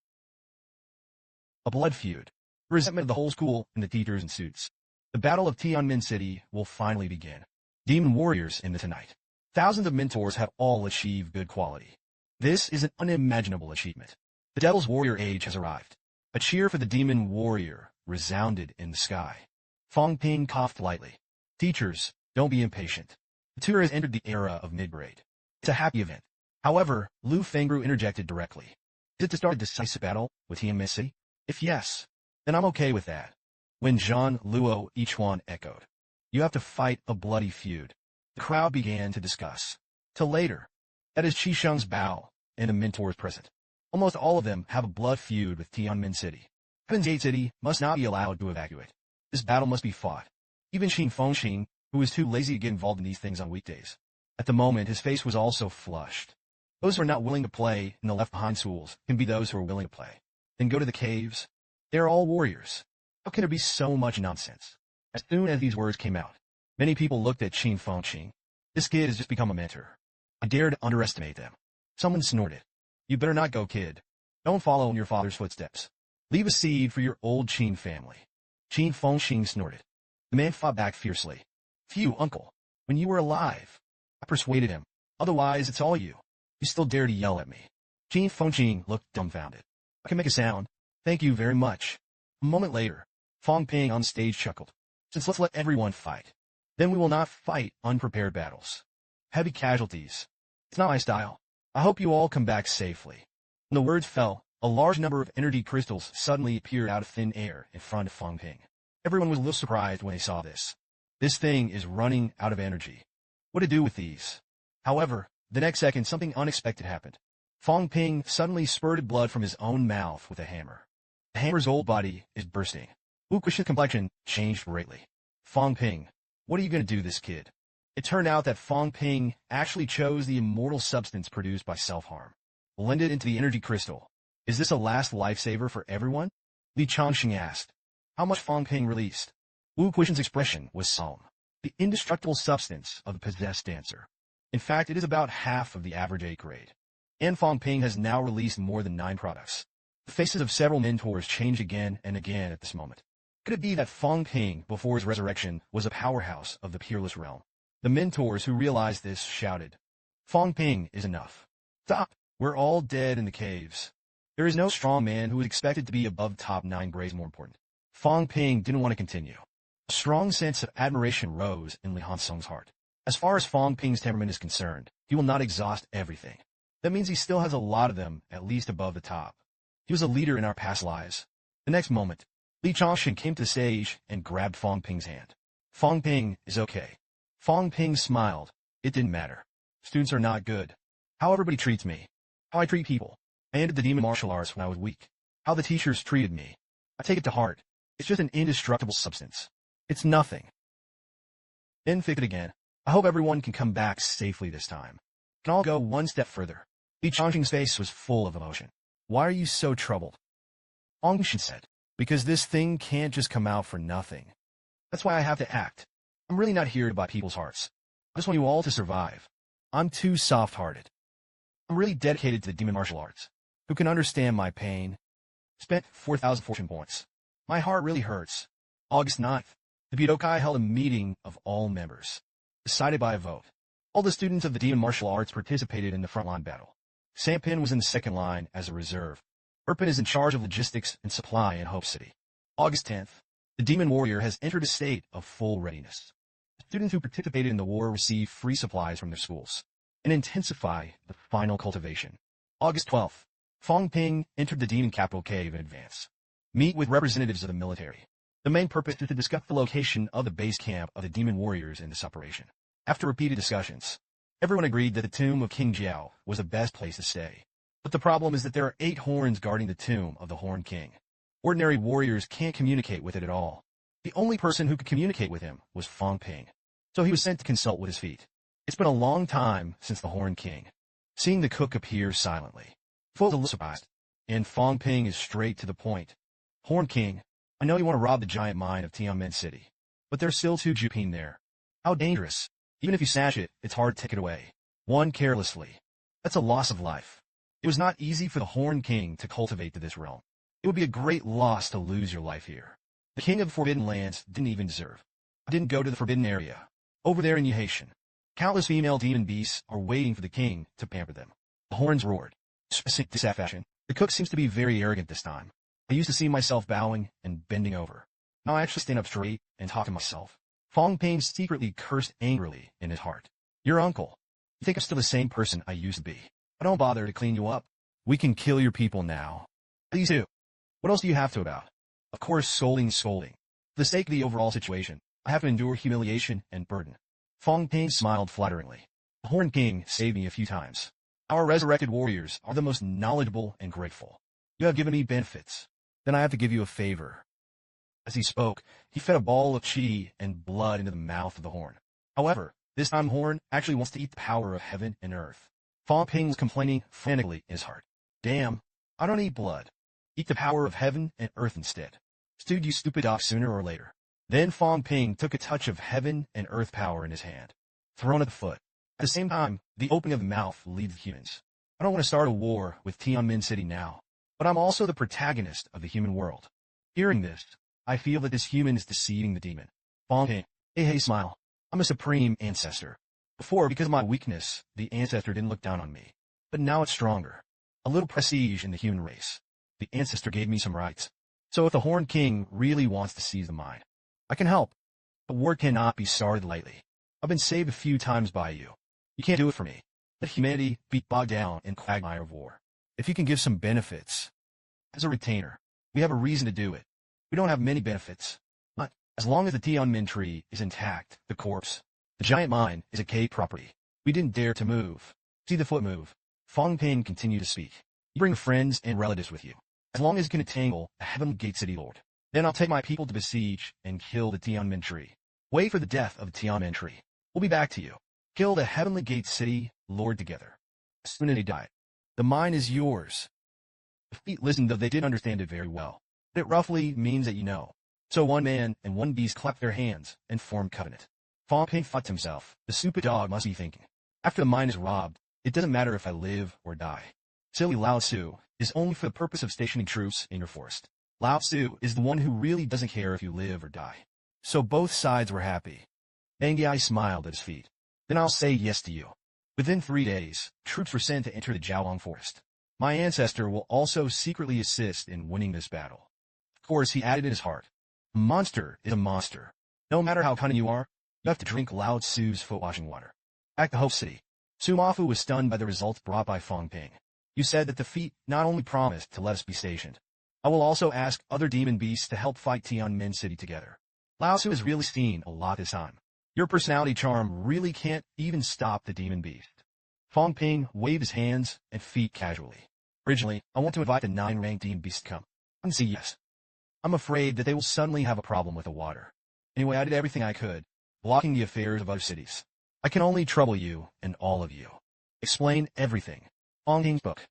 A blood feud. Resentment of the whole school and the teachers in suits. The Battle of Tianmin City will finally begin. Demon warriors in the tonight. Thousands of mentors have all achieved good quality. This is an unimaginable achievement. The Devil's Warrior age has arrived. A cheer for the Demon Warrior resounded in the sky. Fang Ping coughed lightly. Teachers, don't be impatient. The tutor has entered the era of mid-grade. It's a happy event. However, Lu Fengru interjected directly. Is it to start a decisive battle with Tianmin City? If yes, then I'm okay with that. When Zhang, Luo, Yichuan echoed. You have to fight a bloody feud. The crowd began to discuss. Till later. That is Qisheng's bow, and the mentors present. Almost all of them have a blood feud with Tianmin City. Heaven's Gate City must not be allowed to evacuate. This battle must be fought. Even Qin Fengxing, who is too lazy to get involved in these things on weekdays. At the moment, his face was also flushed. Those who are not willing to play in the left-behind schools can be those who are willing to play. Then go to the caves. They are all warriors. How can there be so much nonsense? As soon as these words came out, many people looked at Qin Fengxing. This kid has just become a mentor. I dare to underestimate them. Someone snorted. You better not go, kid. Don't follow in your father's footsteps. Leave a seed for your old Qin family. Qin Fengxing snorted. The man fought back fiercely. Phew, uncle. When you were alive, I persuaded him. Otherwise, it's all you. You still dare to yell at me. Qin Fengxing looked dumbfounded. I can make a sound. Thank you very much. A moment later, Fang Ping on stage chuckled. Since let's let everyone fight. Then we will not fight unprepared battles. Heavy casualties. It's not my style. I hope you all come back safely. When the words fell, a large number of energy crystals suddenly appeared out of thin air in front of Fang Ping. Everyone was a little surprised when they saw this. This thing is running out of energy. What to do with these? However, the next second something unexpected happened. Fang Ping suddenly spurted blood from his own mouth with a hammer. The hammer's whole body is bursting. Wu Kuxi's complexion changed greatly. Fang Ping, what are you going to do this kid? It turned out that Fang Ping actually chose the immortal substance produced by self-harm. Blended into the energy crystal. Is this a last lifesaver for everyone? Li Changxing asked. How much Fang Ping released? Wu Kuxi's expression was solemn. The indestructible substance of the possessed dancer. In fact, it is about half of the average 8th grade. And Fang Ping has now released more than 9 products. The faces of several mentors changed again and again at this moment. Could it be that Fang Ping, before his resurrection, was a powerhouse of the peerless realm? The mentors who realized this shouted, Fang Ping is enough. Stop! We're all dead in the caves. There is no strong man who is expected to be above top 9 grades more important. Fang Ping didn't want to continue. A strong sense of admiration rose in Li Hansong's heart. As far as Fang Ping's temperament is concerned, he will not exhaust everything. That means he still has a lot of them, at least above the top. He was a leader in our past lives. The next moment, Li Changxing came to the stage and grabbed Fang Ping's hand. Fang Ping is okay. Fang Ping smiled. It didn't matter. Students are not good. How everybody treats me. How I treat people. I ended the demon martial arts when I was weak. How the teachers treated me. I take it to heart. It's just an indestructible substance. It's nothing. Then fix it again. I hope everyone can come back safely this time. Can all go one step further. Li Changxing's face was full of emotion. Why are you so troubled? Fang Ping said. Because this thing can't just come out for nothing. That's why I have to act. I'm really not here to buy people's hearts. I just want you all to survive. I'm too soft-hearted. I'm really dedicated to the demon martial arts. Who can understand my pain? Spent 4,000 fortune points. My heart really hurts. August 9th, the Budokai held a meeting of all members. Decided by a vote. All the students of the demon martial arts participated in the frontline battle. Sampin was in the second line as a reserve. Erpin is in charge of logistics and supply in Hope City. August 10th, the demon warrior has entered a state of full readiness. Students who participated in the war receive free supplies from their schools and intensify the final cultivation. August 12th, Fang Ping entered the demon capital cave in advance. Meet with representatives of the military. The main purpose is to discuss the location of the base camp of the demon warriors in this operation. After repeated discussions, everyone agreed that the tomb of King Jiao was the best place to stay. But the problem is that there are 8 horns guarding the tomb of the Horn King. Ordinary warriors can't communicate with it at all. The only person who could communicate with him was Fang Ping. So he was sent to consult with his feet. It's been a long time since the Horn King. Seeing the cook appear silently, he was a little surprised. And Fang Ping is straight to the point. Horn King, I know you want to rob the giant mine of Tianmin City. But there's still 2 Jupin there. How dangerous. Even if you snatch it, it's hard to take it away. One carelessly. That's a loss of life. It was not easy for the Horn King to cultivate to this realm. It would be a great loss to lose your life here. The king of the Forbidden Lands didn't even deserve. I didn't go to the Forbidden Area. Over there in Yehatian, countless female demon beasts are waiting for the king to pamper them. The horns roared. Expressing dissatisfaction. The cook seems to be very arrogant this time. I used to see myself bowing and bending over. Now I actually stand up straight and talk to myself. Fang Ping secretly cursed angrily in his heart. Your uncle. You think I'm still the same person I used to be? I don't bother to clean you up. We can kill your people now. These two. What else do you have to about? Of course, scolding. For the sake of the overall situation, I have to endure humiliation and burden. Fang Ping smiled flatteringly. The Horned King saved me a few times. Our resurrected warriors are the most knowledgeable and grateful. You have given me benefits. Then I have to give you a favor. As he spoke, he fed a ball of chi and blood into the mouth of the horn. However, this time Horn actually wants to eat the power of heaven and earth. Fang Ping was complaining frantically in his heart. Damn, I don't eat blood. Eat the power of heaven and earth instead. Stewed, you stupid dog, sooner or later. Then Fang Ping took a touch of heaven and earth power in his hand. Thrown at the foot. At the same time, the opening of the mouth leads the humans. I don't want to start a war with Tianmin City now, but I'm also the protagonist of the human world. Hearing this, I feel that this human is deceiving the demon. Fang Ping, hey, smile. I'm a supreme ancestor. Before, because of my weakness, the ancestor didn't look down on me. But now it's stronger. A little prestige in the human race. The ancestor gave me some rights. So if the Horned King really wants to seize the mine, I can help. The war cannot be started lightly. I've been saved a few times by you. You can't do it for me. Let humanity be bogged down in quagmire of war. If you can give some benefits. As a retainer, we have a reason to do it. We don't have many benefits. But as long as the Tianmin tree is intact, the corpse, the giant mine is a K property. We didn't dare to move. See the foot move. Fang Ping continued to speak. You bring friends and relatives with you. As long as you can entangle the Heavenly Gate City Lord. Then I'll take my people to besiege and kill the Tianmin tree. Wait for the death of the Tianmin tree. We'll be back to you. Kill the Heavenly Gate City Lord together. As soon as they die, the mine is yours. The feet listened, though they didn't understand it very well. But it roughly means that you know. So one man and one beast clapped their hands and formed covenant. Fang Ping thought to himself, the stupid dog must be thinking. After the mine is robbed, it doesn't matter if I live or die. Silly Lao Tzu is only for the purpose of stationing troops in your forest. Lao Tzu is the one who really doesn't care if you live or die. So both sides were happy. Bangai smiled at his feet. Then I'll say yes to you. Within 3 days, troops were sent to enter the Jiaolong forest. My ancestor will also secretly assist in winning this battle. Of course, he added in his heart. A monster is a monster. No matter how cunning you are, you have to drink Lao Tzu's foot-washing water. Back to Hope City. Sumafu was stunned by the results brought by Fang Ping. You said that the feat not only promised to let us be stationed. I will also ask other demon beasts to help fight Tianmin City together. Lao Tzu has really seen a lot this time. Your personality charm really can't even stop the demon beast. Fang Ping waved his hands and feet casually. Originally, I want to invite the 9-ranked demon beast to come. I can say yes. I'm afraid that they will suddenly have a problem with the water. Anyway, I did everything I could, blocking the affairs of other cities. I can only trouble you and all of you. Explain everything. Fang Ping spoke.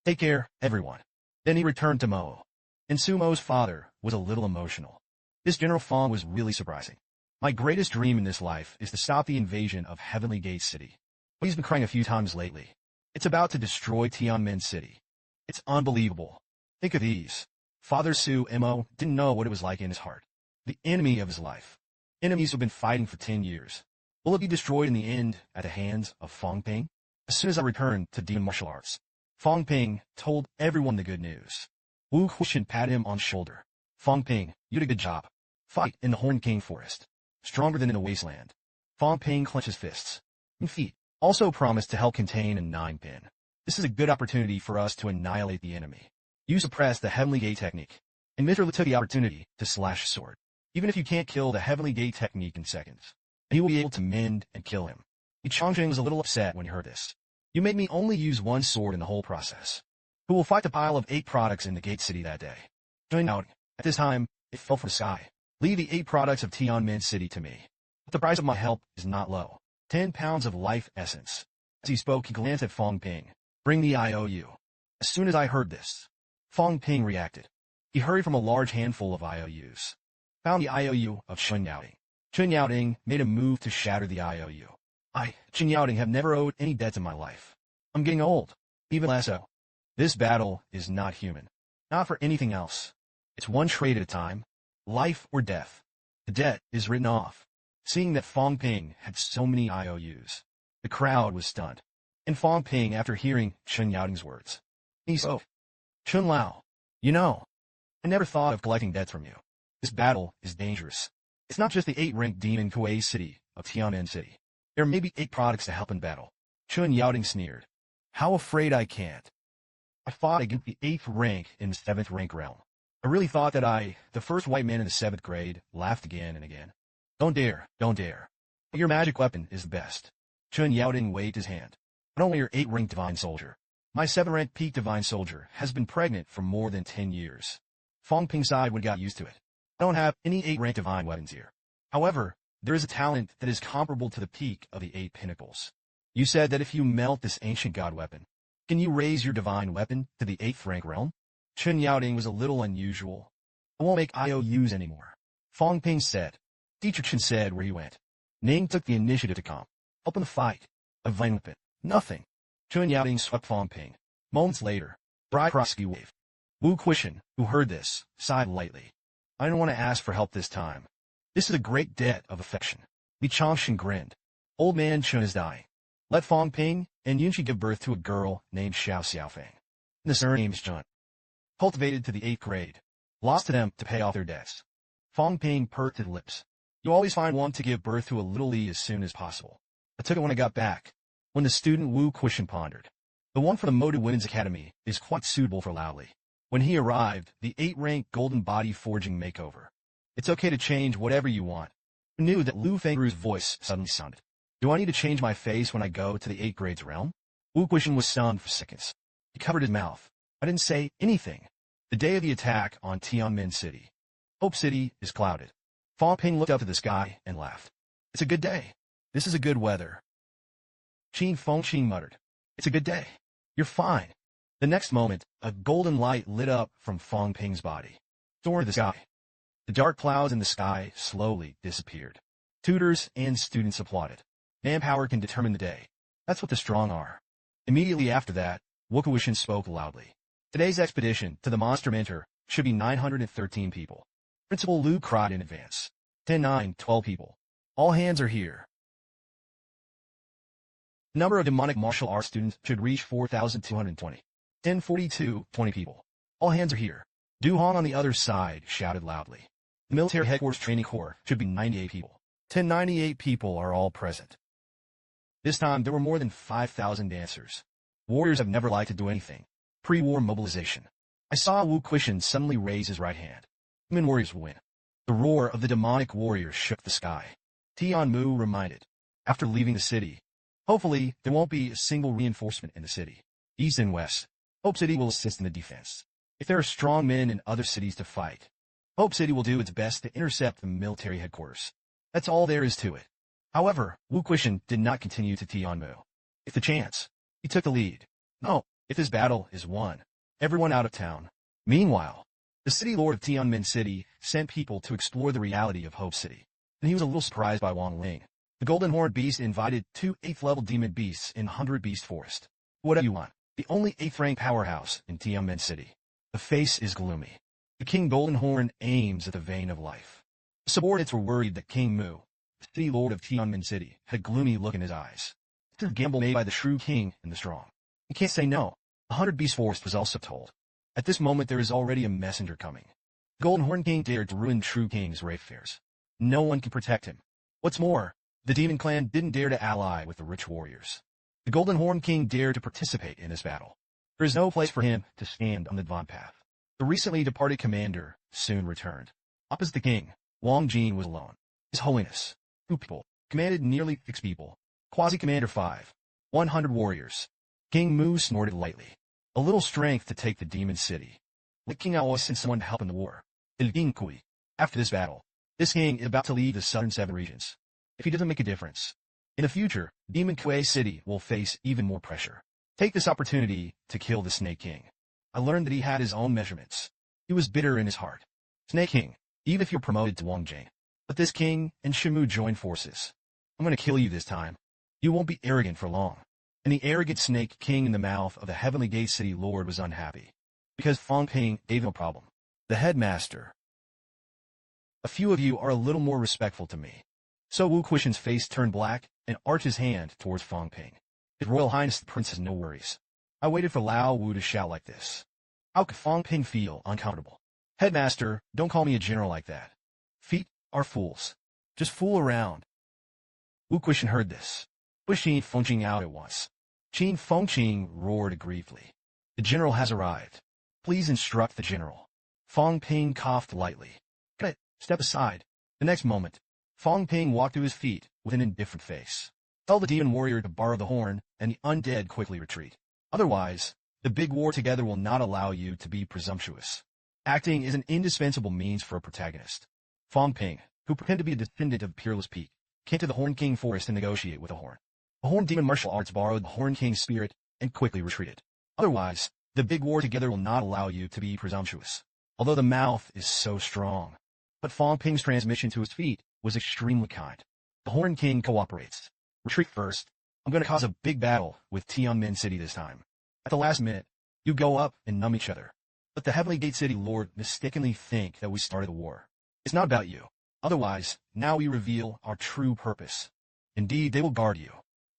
Take care, everyone. Then he returned to Mo. And Sumo's father was a little emotional. This General Fang was really surprising. My greatest dream in this life is to stop the invasion of Heavenly Gate City. But he's been crying a few times lately. It's about to destroy Tianmin City. It's unbelievable. Think of these. Father Su Mo didn't know what it was like in his heart. The enemy of his life. Enemies who've been fighting for 10 years. Will it be destroyed in the end at the hands of Fang Ping? As soon as I returned to demon martial arts, Fang Ping told everyone the good news. Wu Huishan patted him on the shoulder. Fang Ping, you did a good job. Fight in the Horned King forest. Stronger than in the wasteland. Fang Ping clenched his fists. And feet also promised to help contain a 9-pin. This is a good opportunity for us to annihilate the enemy. You suppress the Heavenly Gate technique. And Mitra took the opportunity to slash his sword. Even if you can't kill the Heavenly Gate technique in seconds, he will be able to mend and kill him. Chongqing was a little upset when he heard this. You made me only use one sword in the whole process. Who will fight the pile of 8 products in the Gate City that day? At this time, it fell from the sky. Leave the 8 products of Tianmin City to me. But the price of my help is not low. 10 pounds of life essence. As he spoke, he glanced at Fang Ping. Bring the IOU. As soon as I heard this, Fang Ping reacted. He hurried from a large handful of IOUs. Found the IOU of Chun Yaoding. Chun Yaoding made a move to shatter the IOU. Chun Yaoding, have never owed any debts in my life. I'm getting old. Even less so. This battle is not human. Not for anything else. It's one trade at a time. Life or death. The debt is written off. Seeing that Fang Ping had so many IOUs, the crowd was stunned. And Fang Ping, after hearing Chun Yaoting's words, he spoke. Chun Lao, you know, I never thought of collecting debts from you. This battle is dangerous. It's not just the 8-rank demon Kuei city of Tianmen City. There may be 8 products to help in battle. Chun Yaoting sneered. How afraid I can't. I fought against the 8th rank in the 7th rank realm. I really thought that the first white man in the 7th grade, laughed again and again. Don't dare, don't dare. But your magic weapon is the best. Chun Yaoting waved his hand. Not only your 8-rank divine soldier, my 7th-rank peak divine soldier has been pregnant for more than 10 years. Fang Ping sighed when he got used to it. I don't have any 8-rank divine weapons here. However, there is a talent that is comparable to the peak of the 8 pinnacles. You said that if you melt this ancient god weapon, can you raise your divine weapon to the 8th rank realm? Chun Yaoting was a little unusual. I won't make IOUs anymore. Fang Ping said. Teacher Chen said where he went. Ning took the initiative to come. Help in the fight. A divine weapon. Nothing. Chun Yaoting swept Fang Ping. Moments later, Bride Krosky waved. Wu Quishan, who heard this, sighed lightly. I don't want to ask for help this time. This is a great debt of affection. Li Changshan grinned. Old man Chun is dying. Let Fang Ping and Yunqi give birth to a girl named Xiao Xiaofeng. The surname's Chun. Cultivated to the 8th grade. Lost to them to pay off their debts. Fang Ping pursed his lips. You always find one to give birth to a little Li as soon as possible. I took it when I got back. When the student Wu Quishan pondered. The one for the Modu Women's Academy is quite suitable for Lao Li. When he arrived, the 8-rank golden body forging makeover. It's okay to change whatever you want. I knew that Lu Fengru's voice suddenly sounded. Do I need to change my face when I go to the 8th grade's realm? Wu Quishan was stunned for seconds. He covered his mouth. I didn't say anything. The day of the attack on Tianmen City. Hope City is clouded. Fang Ping looked up to the sky and laughed. It's a good day. This is a good weather. Qin Fengqin muttered. It's a good day. You're fine. The next moment, a golden light lit up from Fang Ping's body. Soared to the sky. The dark clouds in the sky slowly disappeared. Tutors and students applauded. Manpower can determine the day. That's what the strong are. Immediately after that, Wu Quishan spoke loudly. Today's expedition to the monster mentor should be 913 people. Principal Lu cried in advance. 10, 9, 12 people. All hands are here. The number of demonic martial arts students should reach 4,220. 1042, 20 people. All hands are here. Du Hong on the other side shouted loudly. The military headquarters training corps should be 98 people. 1098 people are all present. This time there were more than 5,000 dancers. Warriors have never liked to do anything. Pre-war mobilization. I saw Wu Quishan suddenly raise his right hand. Human warriors will win. The roar of the demonic warriors shook the sky. Tianmu reminded. After leaving the city, hopefully there won't be a single reinforcement in the city. East and west. Hope City will assist in the defense. If there are strong men in other cities to fight, Hope City will do its best to intercept the military headquarters. That's all there is to it. However, Wu Quishan did not continue to Tianmu. If the chance, he took the lead. No, if this battle is won, everyone out of town. Meanwhile, the city lord of Tianmen City sent people to explore the reality of Hope City, and he was a little surprised by Wang Ling. The Golden Horned Beast invited 2 8th-level demon beasts in 100 Beast Forest. What do you want? The only 8th-rank powerhouse in Tianmen City. The face is gloomy. The King Golden Horn aims at the vein of life. The subordinates were worried that King Mu, the city lord of Tianmen City, had a gloomy look in his eyes. This is a gamble made by the shrewd king and the strong. You can't say no. 100 Beast Forest was also told. At this moment there is already a messenger coming. The Golden Horn King dared to ruin True King's raid fairs. No one can protect him. What's more, the Demon Clan didn't dare to ally with the rich warriors. The Golden Horn King dared to participate in this battle. There is no place for him to stand on the divine path. The recently departed commander soon returned. Opposite the king, Wang Jin was alone. His Holiness, 2 people, commanded nearly 6 people. Quasi-Commander 5, 100 warriors. King Mu snorted lightly. A little strength to take the demon city. Let King Ao send someone to help in the war. King Kui. After this battle, this king is about to lead the southern 7 regions. If he doesn't make a difference, in the future, Demon Kuei City will face even more pressure. Take this opportunity to kill the Snake King. I learned that he had his own measurements. He was bitter in his heart. Snake King, even if you're promoted to Wang Jing, let this king and Shimu join forces. I'm going to kill you this time. You won't be arrogant for long. And the arrogant Snake King in the mouth of the Heavenly Gate City Lord was unhappy. Because Fang Ping gave him a problem. The headmaster, A few of you are a little more respectful to me. So Wu Quishan's face turned black and arched his hand towards Fang Ping. His Royal Highness the Prince has no worries. I waited for Lao Wu to shout like this. How could Fang Ping feel uncomfortable? Headmaster, don't call me a general like that. Feet are fools. Just fool around. Wu Quishan heard this. Push Qin Fengqing out at once. Qin Fengqing roared aggrievedly. The general has arrived. Please instruct the general. Fang Ping coughed lightly. Cut it. Step aside. The next moment, Fang Ping walked to his feet with an indifferent face. Tell the demon warrior to borrow the horn, and the undead quickly retreat. Otherwise, the big war together will not allow you to be presumptuous. Acting is an indispensable means for a protagonist. Fang Ping, who pretended to be a descendant of Peerless Peak, came to the Horn King Forest to negotiate with the Horn. The Horn Demon Martial Arts borrowed the Horn King's spirit and quickly retreated. Otherwise, the big war together will not allow you to be presumptuous. Although the mouth is so strong. But Fang Ping's transmission to his feet was extremely kind. The Horn King cooperates. Retreat first. I'm going to cause a big battle with Tianmen City this time. At the last minute, you go up and numb each other. Let the Heavenly Gate City Lord mistakenly think that we started the war. It's not about you. Otherwise, now we reveal our true purpose. Indeed, they will guard you.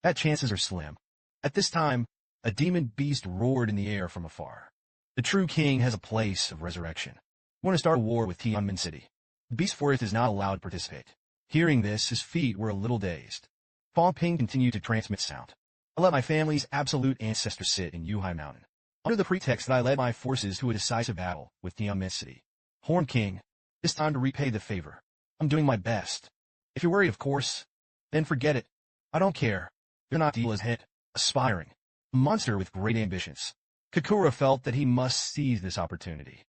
That chances are slim. At this time, a demon beast roared in the air from afar. The true king has a place of resurrection. We want to start a war with Tianmen City. The beast forest is not allowed to participate. Hearing this, his feet were a little dazed. Fang Ping continued to transmit sound. I let my family's absolute ancestors sit in Yuhai Mountain, under the pretext that I led my forces to a decisive battle with Tianmen City. Horn King, it's time to repay the favor. I'm doing my best. If you're worried, of course, then forget it. I don't care. You're not Dila's head, aspiring, a monster with great ambitions. Kakura felt that he must seize this opportunity.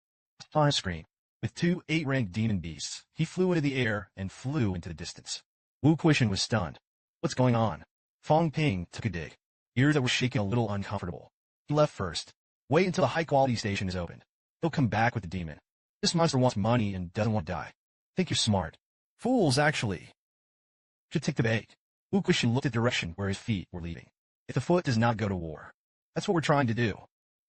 On a screen, with 2 8-ranked demon beasts, he flew into the air and flew into the distance. Wu Quishan was stunned. What's going on? Fang Ping took a dig. Ears that were shaking a little uncomfortable. He left first. Wait until the high-quality station is opened. He'll come back with the demon. This monster wants money and doesn't want to die. Think you're smart. Fools, actually. Should take the bait. Wu Quishan looked at the direction where his feet were leading. If the foot does not go to war. That's what we're trying to do.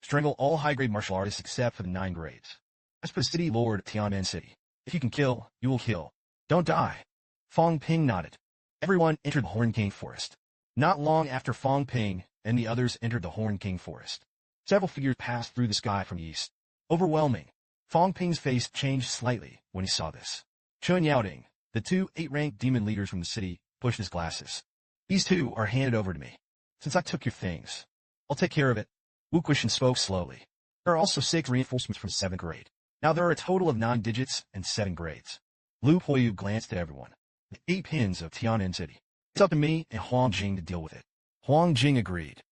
Strangle all high-grade martial artists except for the 9 grades. As for the city lord of Tianmen City, if you can kill, you will kill. Don't die. Fang Ping nodded. Everyone entered the Horn King Forest. Not long after Fang Ping and the others entered the Horn King Forest, several figures passed through the sky from the east. Overwhelming. Fang Ping's face changed slightly when he saw this. Chun Yaoding, the 2 8-ranked demon leaders from the city, pushed his glasses. These 2 are handed over to me. Since I took your things, I'll take care of it. Wu Quishan spoke slowly. There are also 6 reinforcements from 7th grade. Now there are a total of 9 digits and 7 grades. Lu Poyu glanced at everyone. The 8 pins of Tianmen City. It's up to me and Huang Jing to deal with it. Huang Jing agreed.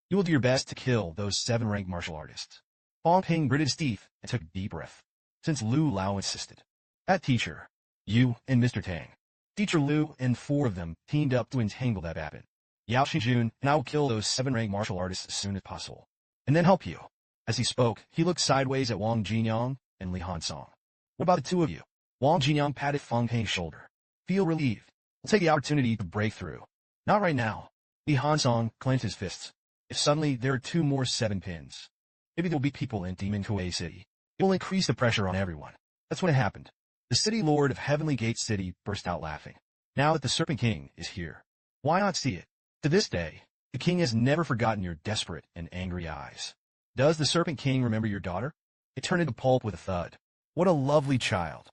You will do your best to kill those 7-ranked martial artists. Fang Ping gritted his teeth and took a deep breath, since Lu Lao insisted. That teacher, you and Mr. Tang. Teacher Lu and 4 of them teamed up to entangle that weapon. Yao Xijun and I will kill those 7-ranked martial artists as soon as possible. And then help you. As he spoke, he looked sideways at Wang Jinyang and Li Hansong. What about the 2 of you? Wang Jinyang patted Fang Ping's shoulder. Feel relieved. We'll take the opportunity to break through. Not right now. Li Hansong clenched his fists. If suddenly there are 2 more 7 pins, maybe there will be people in Demon Kuei City. It will increase the pressure on everyone. That's when it happened. The city lord of Heavenly Gate City burst out laughing. Now that the Serpent King is here, why not see it? To this day, the king has never forgotten your desperate and angry eyes. Does the Serpent King remember your daughter? It turned into pulp with a thud. What a lovely child.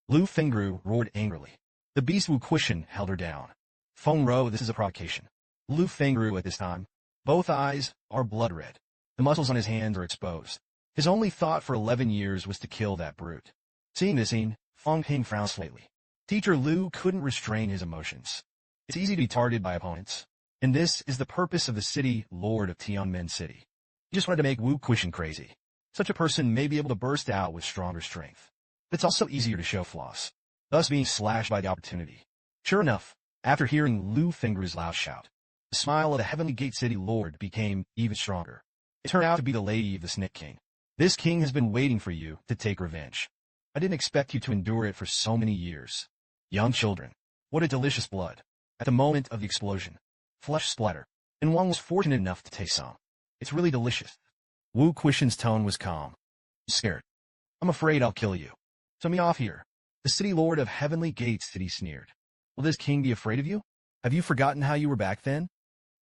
Lu Fengru roared angrily. The beast Wu Quishan held her down. Feng Ro, this is a provocation. Lu Fengru at this time. Both eyes are blood red. The muscles on his hands are exposed. His only thought for 11 years was to kill that brute. Seeing this scene, Fang Ping frowned slightly. Teacher Lu couldn't restrain his emotions. It's easy to be targeted by opponents. And this is the purpose of the city lord of Tianmen City. He just wanted to make Wu Quishan crazy. Such a person may be able to burst out with stronger strength. But it's also easier to show flaws, thus being slashed by the opportunity. Sure enough, after hearing Lu Fengru's loud shout, the smile of the Heavenly Gate City Lord became even stronger. It turned out to be the Lady of the Snake King. This king has been waiting for you to take revenge. I didn't expect you to endure it for so many years. Young children, what a delicious blood. At the moment of the explosion, flesh splatter, and Wang was fortunate enough to taste some. It's really delicious. Wu Quishan's tone was calm. Scared. I'm afraid I'll kill you. Send me off here. The city lord of Heavenly Gate City sneered. Will this king be afraid of you? Have you forgotten how you were back then?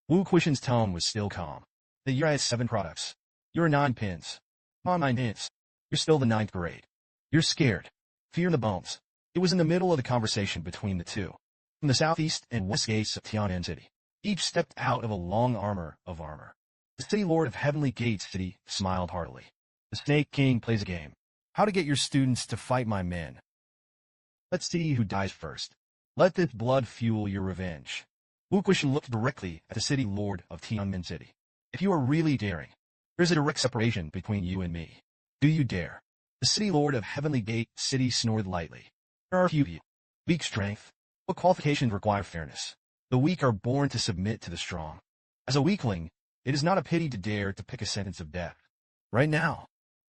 Wu Quishan's tone was still calm. The year has 7 products. You're 9 pins. On 9 pins. You're still the 9th grade. You're scared. Fear in the bones. It was in the middle of the conversation between the two. From the southeast and west gates of Tianmen City, each stepped out of a long armor of armor. The city lord of Heavenly Gate City smiled heartily. The Snake King plays a game. How to get your students to fight my men. Let's see who dies first. Let this blood fuel your revenge. Wu Quishan looked directly at the city lord of Tianmen City. If you are really daring, there's a direct separation between you and me. Do you dare? The city lord of Heavenly Gate City snored lightly. There are few of you. Weak strength. What qualifications require fairness? The weak are born to submit to the strong. As a weakling, it is not a pity to dare to pick a sentence of death. Right now,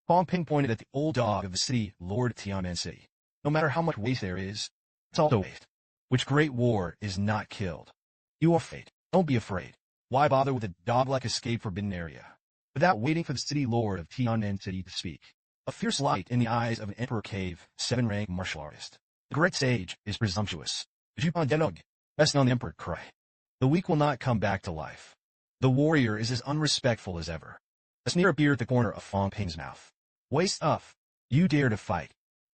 Fang Ping pointed at the old dog of the city lord of Tianmen City. No matter how much waste there is, it's also waste. Which great war is not killed? You are afraid. Don't be afraid. Why bother with a dog-like escape forbidden area? Without waiting for the city lord of Tianmen City to speak, a fierce light in the eyes of an emperor cave, 7-rank martial artist. The great sage is presumptuous. Jupan resting on the emperor cry. The weak will not come back to life. The warrior is as unrespectful as ever. A sneer appeared at the corner of Fang Ping's mouth. Waste up. You dare to fight.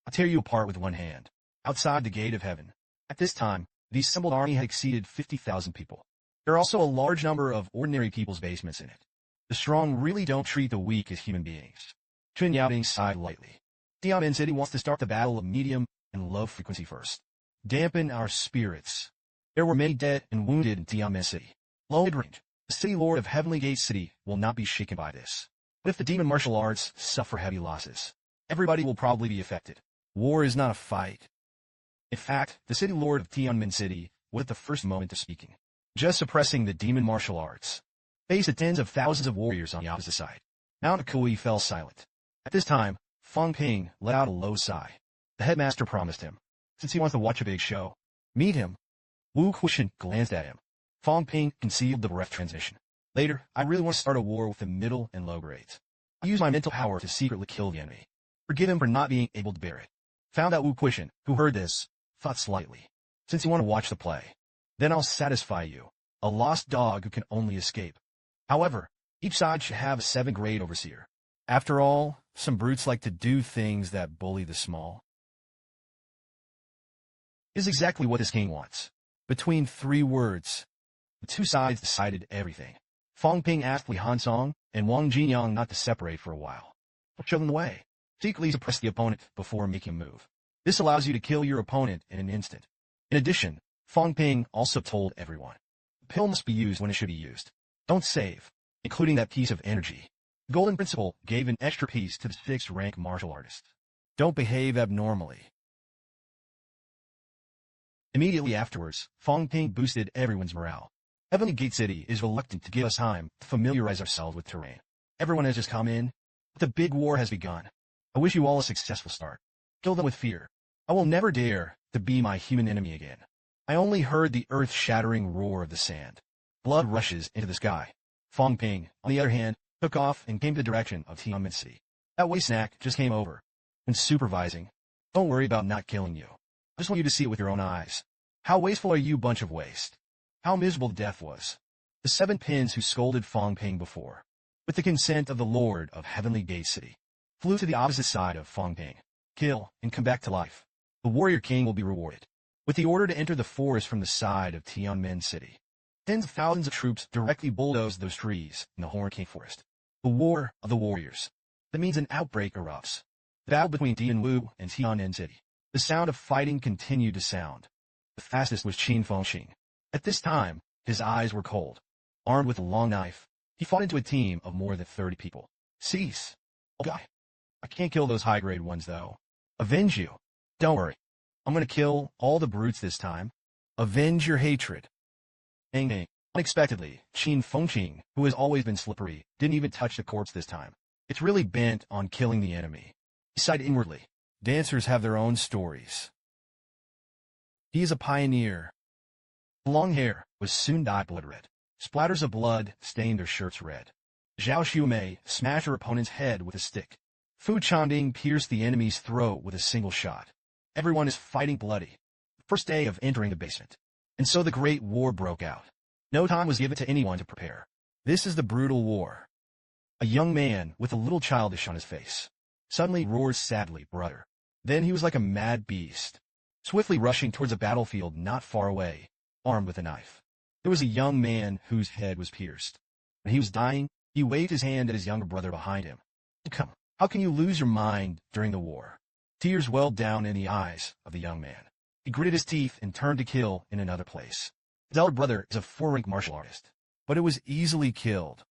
I'll tear you apart with one hand. Outside the gate of heaven. At this time, the assembled army had exceeded 50,000 people. There are also a large number of ordinary people's basements in it. The strong really don't treat the weak as human beings. Chun Yaobing sighed lightly. Tianmen City wants to start the battle of medium and low frequency first. Dampen our spirits. There were many dead and wounded in Tianmen City. Low mid-range. The city lord of Heavenly Gate City will not be shaken by this. But if the demon martial arts suffer heavy losses, everybody will probably be affected. War is not a fight. In fact, the city lord of Tianmen City was at the first moment of speaking. Just suppressing the demon martial arts. Faced the tens of thousands of warriors on the opposite side. Mount Kui fell silent. At this time, Fang Ping let out a low sigh. The headmaster promised him, since he wants to watch a big show, meet him. Wu Quishan glanced at him. Fang Ping concealed the breath transmission. Later, I really want to start a war with the middle and low grades. I'll use my mental power to secretly kill the enemy. Forgive him for not being able to bear it. Found out Wu Quishan, who heard this, thought slightly. Since you want to watch the play, then I'll satisfy you. A lost dog who can only escape. However, each side should have a 7th grade overseer. After all, some brutes like to do things that bully the small. Is exactly what this king wants. Between 3 words, the two sides decided everything. Fang Ping asked Li Hansong and Wang Jinyang not to separate for a while. Show them the way. Secretly suppress the opponent before making a move. This allows you to kill your opponent in an instant. In addition, Fang Ping also told everyone. The pill must be used when it should be used. Don't save, including that piece of energy. The golden principle gave an extra piece to the 6th rank martial artist. Don't behave abnormally. Immediately afterwards, Fang Ping boosted everyone's morale. Heavenly Gate City is reluctant to give us time to familiarize ourselves with terrain. Everyone has just come in, but the big war has begun. I wish you all a successful start. Kill them with fear. I will never dare to be my human enemy again. I only heard the earth-shattering roar of the sand. Blood rushes into the sky. Fang Ping, on the other hand, took off and came to the direction of Tianmen City. That waste snack just came over. When supervising, don't worry about not killing you. I just want you to see it with your own eyes. How wasteful are you, bunch of waste? How miserable the death was. The 7 pins who scolded Fang Ping before, with the consent of the Lord of Heavenly Gate City, flew to the opposite side of Fang Ping. Kill and come back to life. The warrior king will be rewarded. With the order to enter the forest from the side of Tianmen City, tens of thousands of troops directly bulldozed those trees in the Horn King Forest. The War of the Warriors. That means an outbreak erupts. The battle between Dianwu and Tianmen City. The sound of fighting continued to sound. The fastest was Qin Fengxing. At this time, his eyes were cold. Armed with a long knife, he fought into a team of more than 30 people. Cease. Oh, guy. I can't kill those high-grade ones, though. Avenge you. Don't worry. I'm going to kill all the brutes this time. Avenge your hatred. Bang. Unexpectedly, Qin Fengxing, who has always been slippery, didn't even touch the corpse this time. It's really bent on killing the enemy. He sighed inwardly. Dancers have their own stories. He is a pioneer. The long hair was soon dyed blood red. Splatters of blood stained their shirts red. Zhao Xiumei smashed her opponent's head with a stick. Fu Chanding pierced the enemy's throat with a single shot. Everyone is fighting bloody. First day of entering the basement. And so the Great War broke out. No time was given to anyone to prepare. This is the brutal war. A young man with a little childish on his face suddenly roars sadly, "Brother." Then he was like a mad beast, swiftly rushing towards a battlefield not far away, armed with a knife. There was a young man whose head was pierced. When he was dying, he waved his hand at his younger brother behind him. "Come, how can you lose your mind during the war?" Tears welled down in the eyes of the young man. He gritted his teeth and turned to kill in another place. His elder brother is a 4-rank martial artist, but it was easily killed.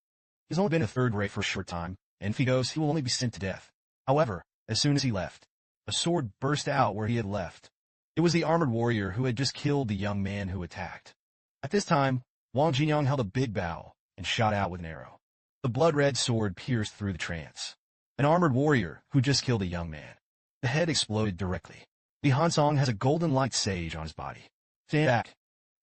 He's only been a third rate for a short time, and if he goes, he will only be sent to death. However, as soon as he left, a sword burst out where he had left. It was the armored warrior who had just killed the young man who attacked. At this time, Wang Jinyang held a big bow and shot out with an arrow. The blood-red sword pierced through the trance. An armored warrior who just killed a young man. The head exploded directly. Li Hansong has a golden light sage on his body. "Stand back.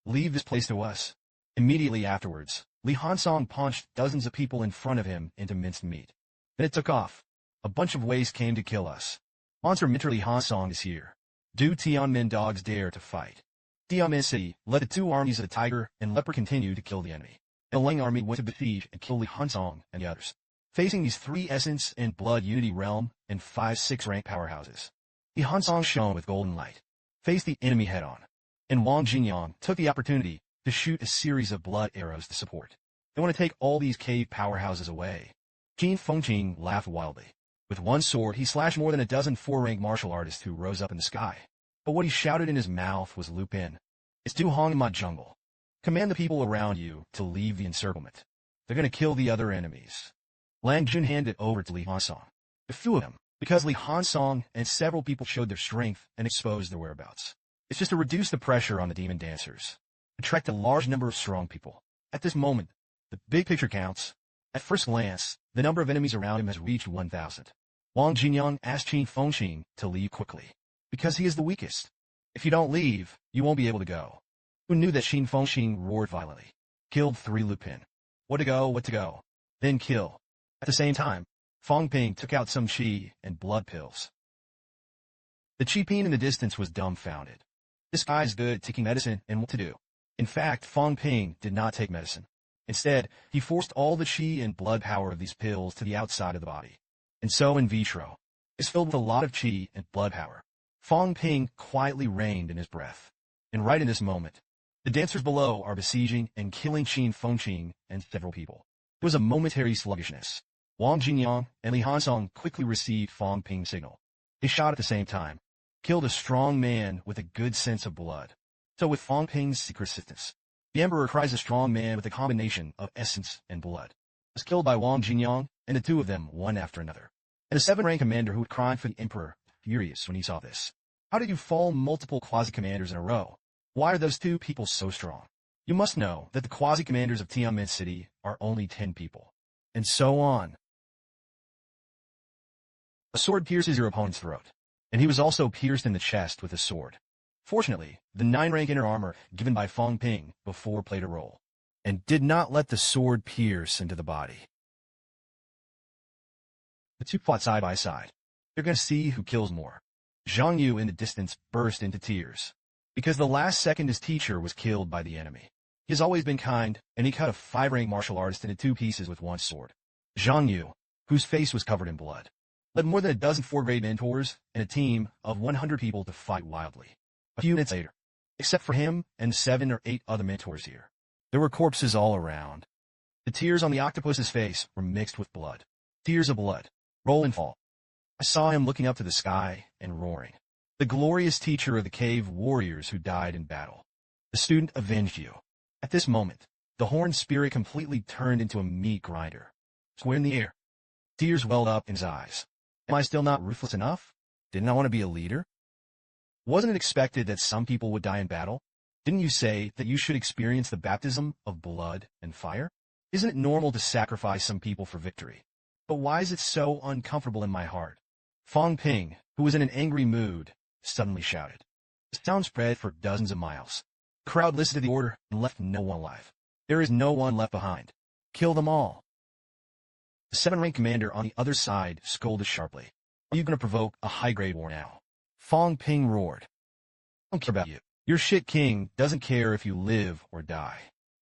Leave this place to us." Immediately afterwards, Li Hansong punched dozens of people in front of him into minced meat. Then it took off. A bunch of ways came to kill us. Monster Mentor Li Hansong is here. Do Tianmen dogs dare to fight? Tianmen City, let the two armies of the tiger and leopard continue to kill the enemy. The Ling army went to besiege and kill Li Hansong and the others. Facing these 3 Essence and Blood Unity Realm and 5 6-rank powerhouses, Li Hansong shone with golden light, faced the enemy head-on, and Wang Jinyang took the opportunity to shoot a series of blood arrows to support. They want to take all these cave powerhouses away. Qin Fengqing laughed wildly. With one sword, he slashed more than a dozen 4-rank martial artists who rose up in the sky. But what he shouted in his mouth was, "Lupin, it's Du Hong in my jungle. Command the people around you to leave the encirclement. They're going to kill the other enemies." Lang Jun handed it over to Li Hansong. A few of them, because Li Hansong and several people showed their strength and exposed their whereabouts. It's just to reduce the pressure on the demon dancers. Attract a large number of strong people. At this moment, the big picture counts. At first glance, the number of enemies around him has reached 1,000. Wang Jinyang asked Qin Fengqing to leave quickly, because he is the weakest. "If you don't leave, you won't be able to go." Who knew that Qin Fengqing roared violently? "Killed 3 Lupin. What to go. Then kill." At the same time, Fang Ping took out some qi and blood pills. The qi peen in the distance was dumbfounded. This guy is good at taking medicine and what to do. In fact, Fang Ping did not take medicine. Instead, he forced all the qi and blood power of these pills to the outside of the body. And so in vitro, is filled with a lot of qi and blood power. Fang Ping quietly reigned in his breath. And right in this moment, the dancers below are besieging and killing Qin Fengqing and several people. There was a momentary sluggishness. Wang Jinyang and Li Hansong quickly received Fang Ping's signal. They shot at the same time, killed a strong man with a good sense of blood. So with Fang Ping's secret assistance, the Emperor cries a strong man with a combination of essence and blood was killed by Wang Jinyang, and the two of them one after another. And a 7-rank commander who had cried for the Emperor, furious when he saw this. "How did you fall multiple quasi-commanders in a row? Why are those 2 people so strong? You must know that the quasi-commanders of Tianmen City are only 10 people." And so on. A sword pierces your opponent's throat, and he was also pierced in the chest with a sword. Fortunately, the 9-rank inner armor given by Fang Ping before played a role, and did not let the sword pierce into the body. The two fought side by side. They're going to see who kills more. Zhang Yu in the distance burst into tears, because the last second his teacher was killed by the enemy. He has always been kind, and he cut a 5-rank martial artist into 2 pieces with one sword. Zhang Yu, whose face was covered in blood, led more than a dozen 4-grade mentors and a team of 100 people to fight wildly. A few minutes later, except for him and 7 or 8 other mentors here, there were corpses all around. The tears on the octopus's face were mixed with blood. Tears of blood, roll and fall. I saw him looking up to the sky and roaring. The glorious teacher of the cave warriors who died in battle. The student avenged you. At this moment, the horned spirit completely turned into a meat grinder. Square in the air. Tears welled up in his eyes. Am I still not ruthless enough? Didn't I want to be a leader? Wasn't it expected that some people would die in battle? Didn't you say that you should experience the baptism of blood and fire? Isn't it normal to sacrifice some people for victory? But why is it so uncomfortable in my heart? Fang Ping, who was in an angry mood, suddenly shouted. The sound spread for dozens of miles. The crowd listened to the order and left no one alive. There is no one left behind. Kill them all. The 7-rank commander on the other side scolded sharply. Are you going to provoke a high-grade war now? Fang Ping roared. I don't care about you. Your shit king doesn't care if you live or die.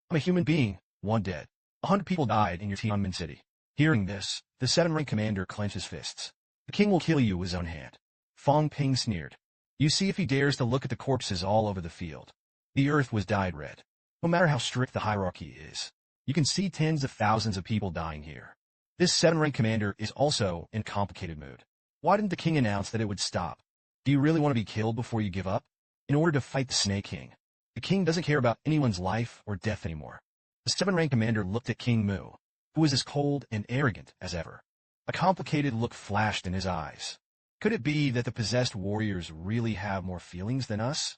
I'm a human being, one dead. 100 people died in your Tianmin city. Hearing this, the 7-rank commander clenched his fists. The king will kill you with his own hand. Fang Ping sneered. You see if he dares to look at the corpses all over the field. The earth was dyed red. No matter how strict the hierarchy is, you can see tens of thousands of people dying here. This 7-rank commander is also in a complicated mood. Why didn't the king announce that it would stop? Do you really want to be killed before you give up? In order to fight the Snake King, the king doesn't care about anyone's life or death anymore. The 7-rank commander looked at King Mu, who was as cold and arrogant as ever. A complicated look flashed in his eyes. Could it be that the possessed warriors really have more feelings than us?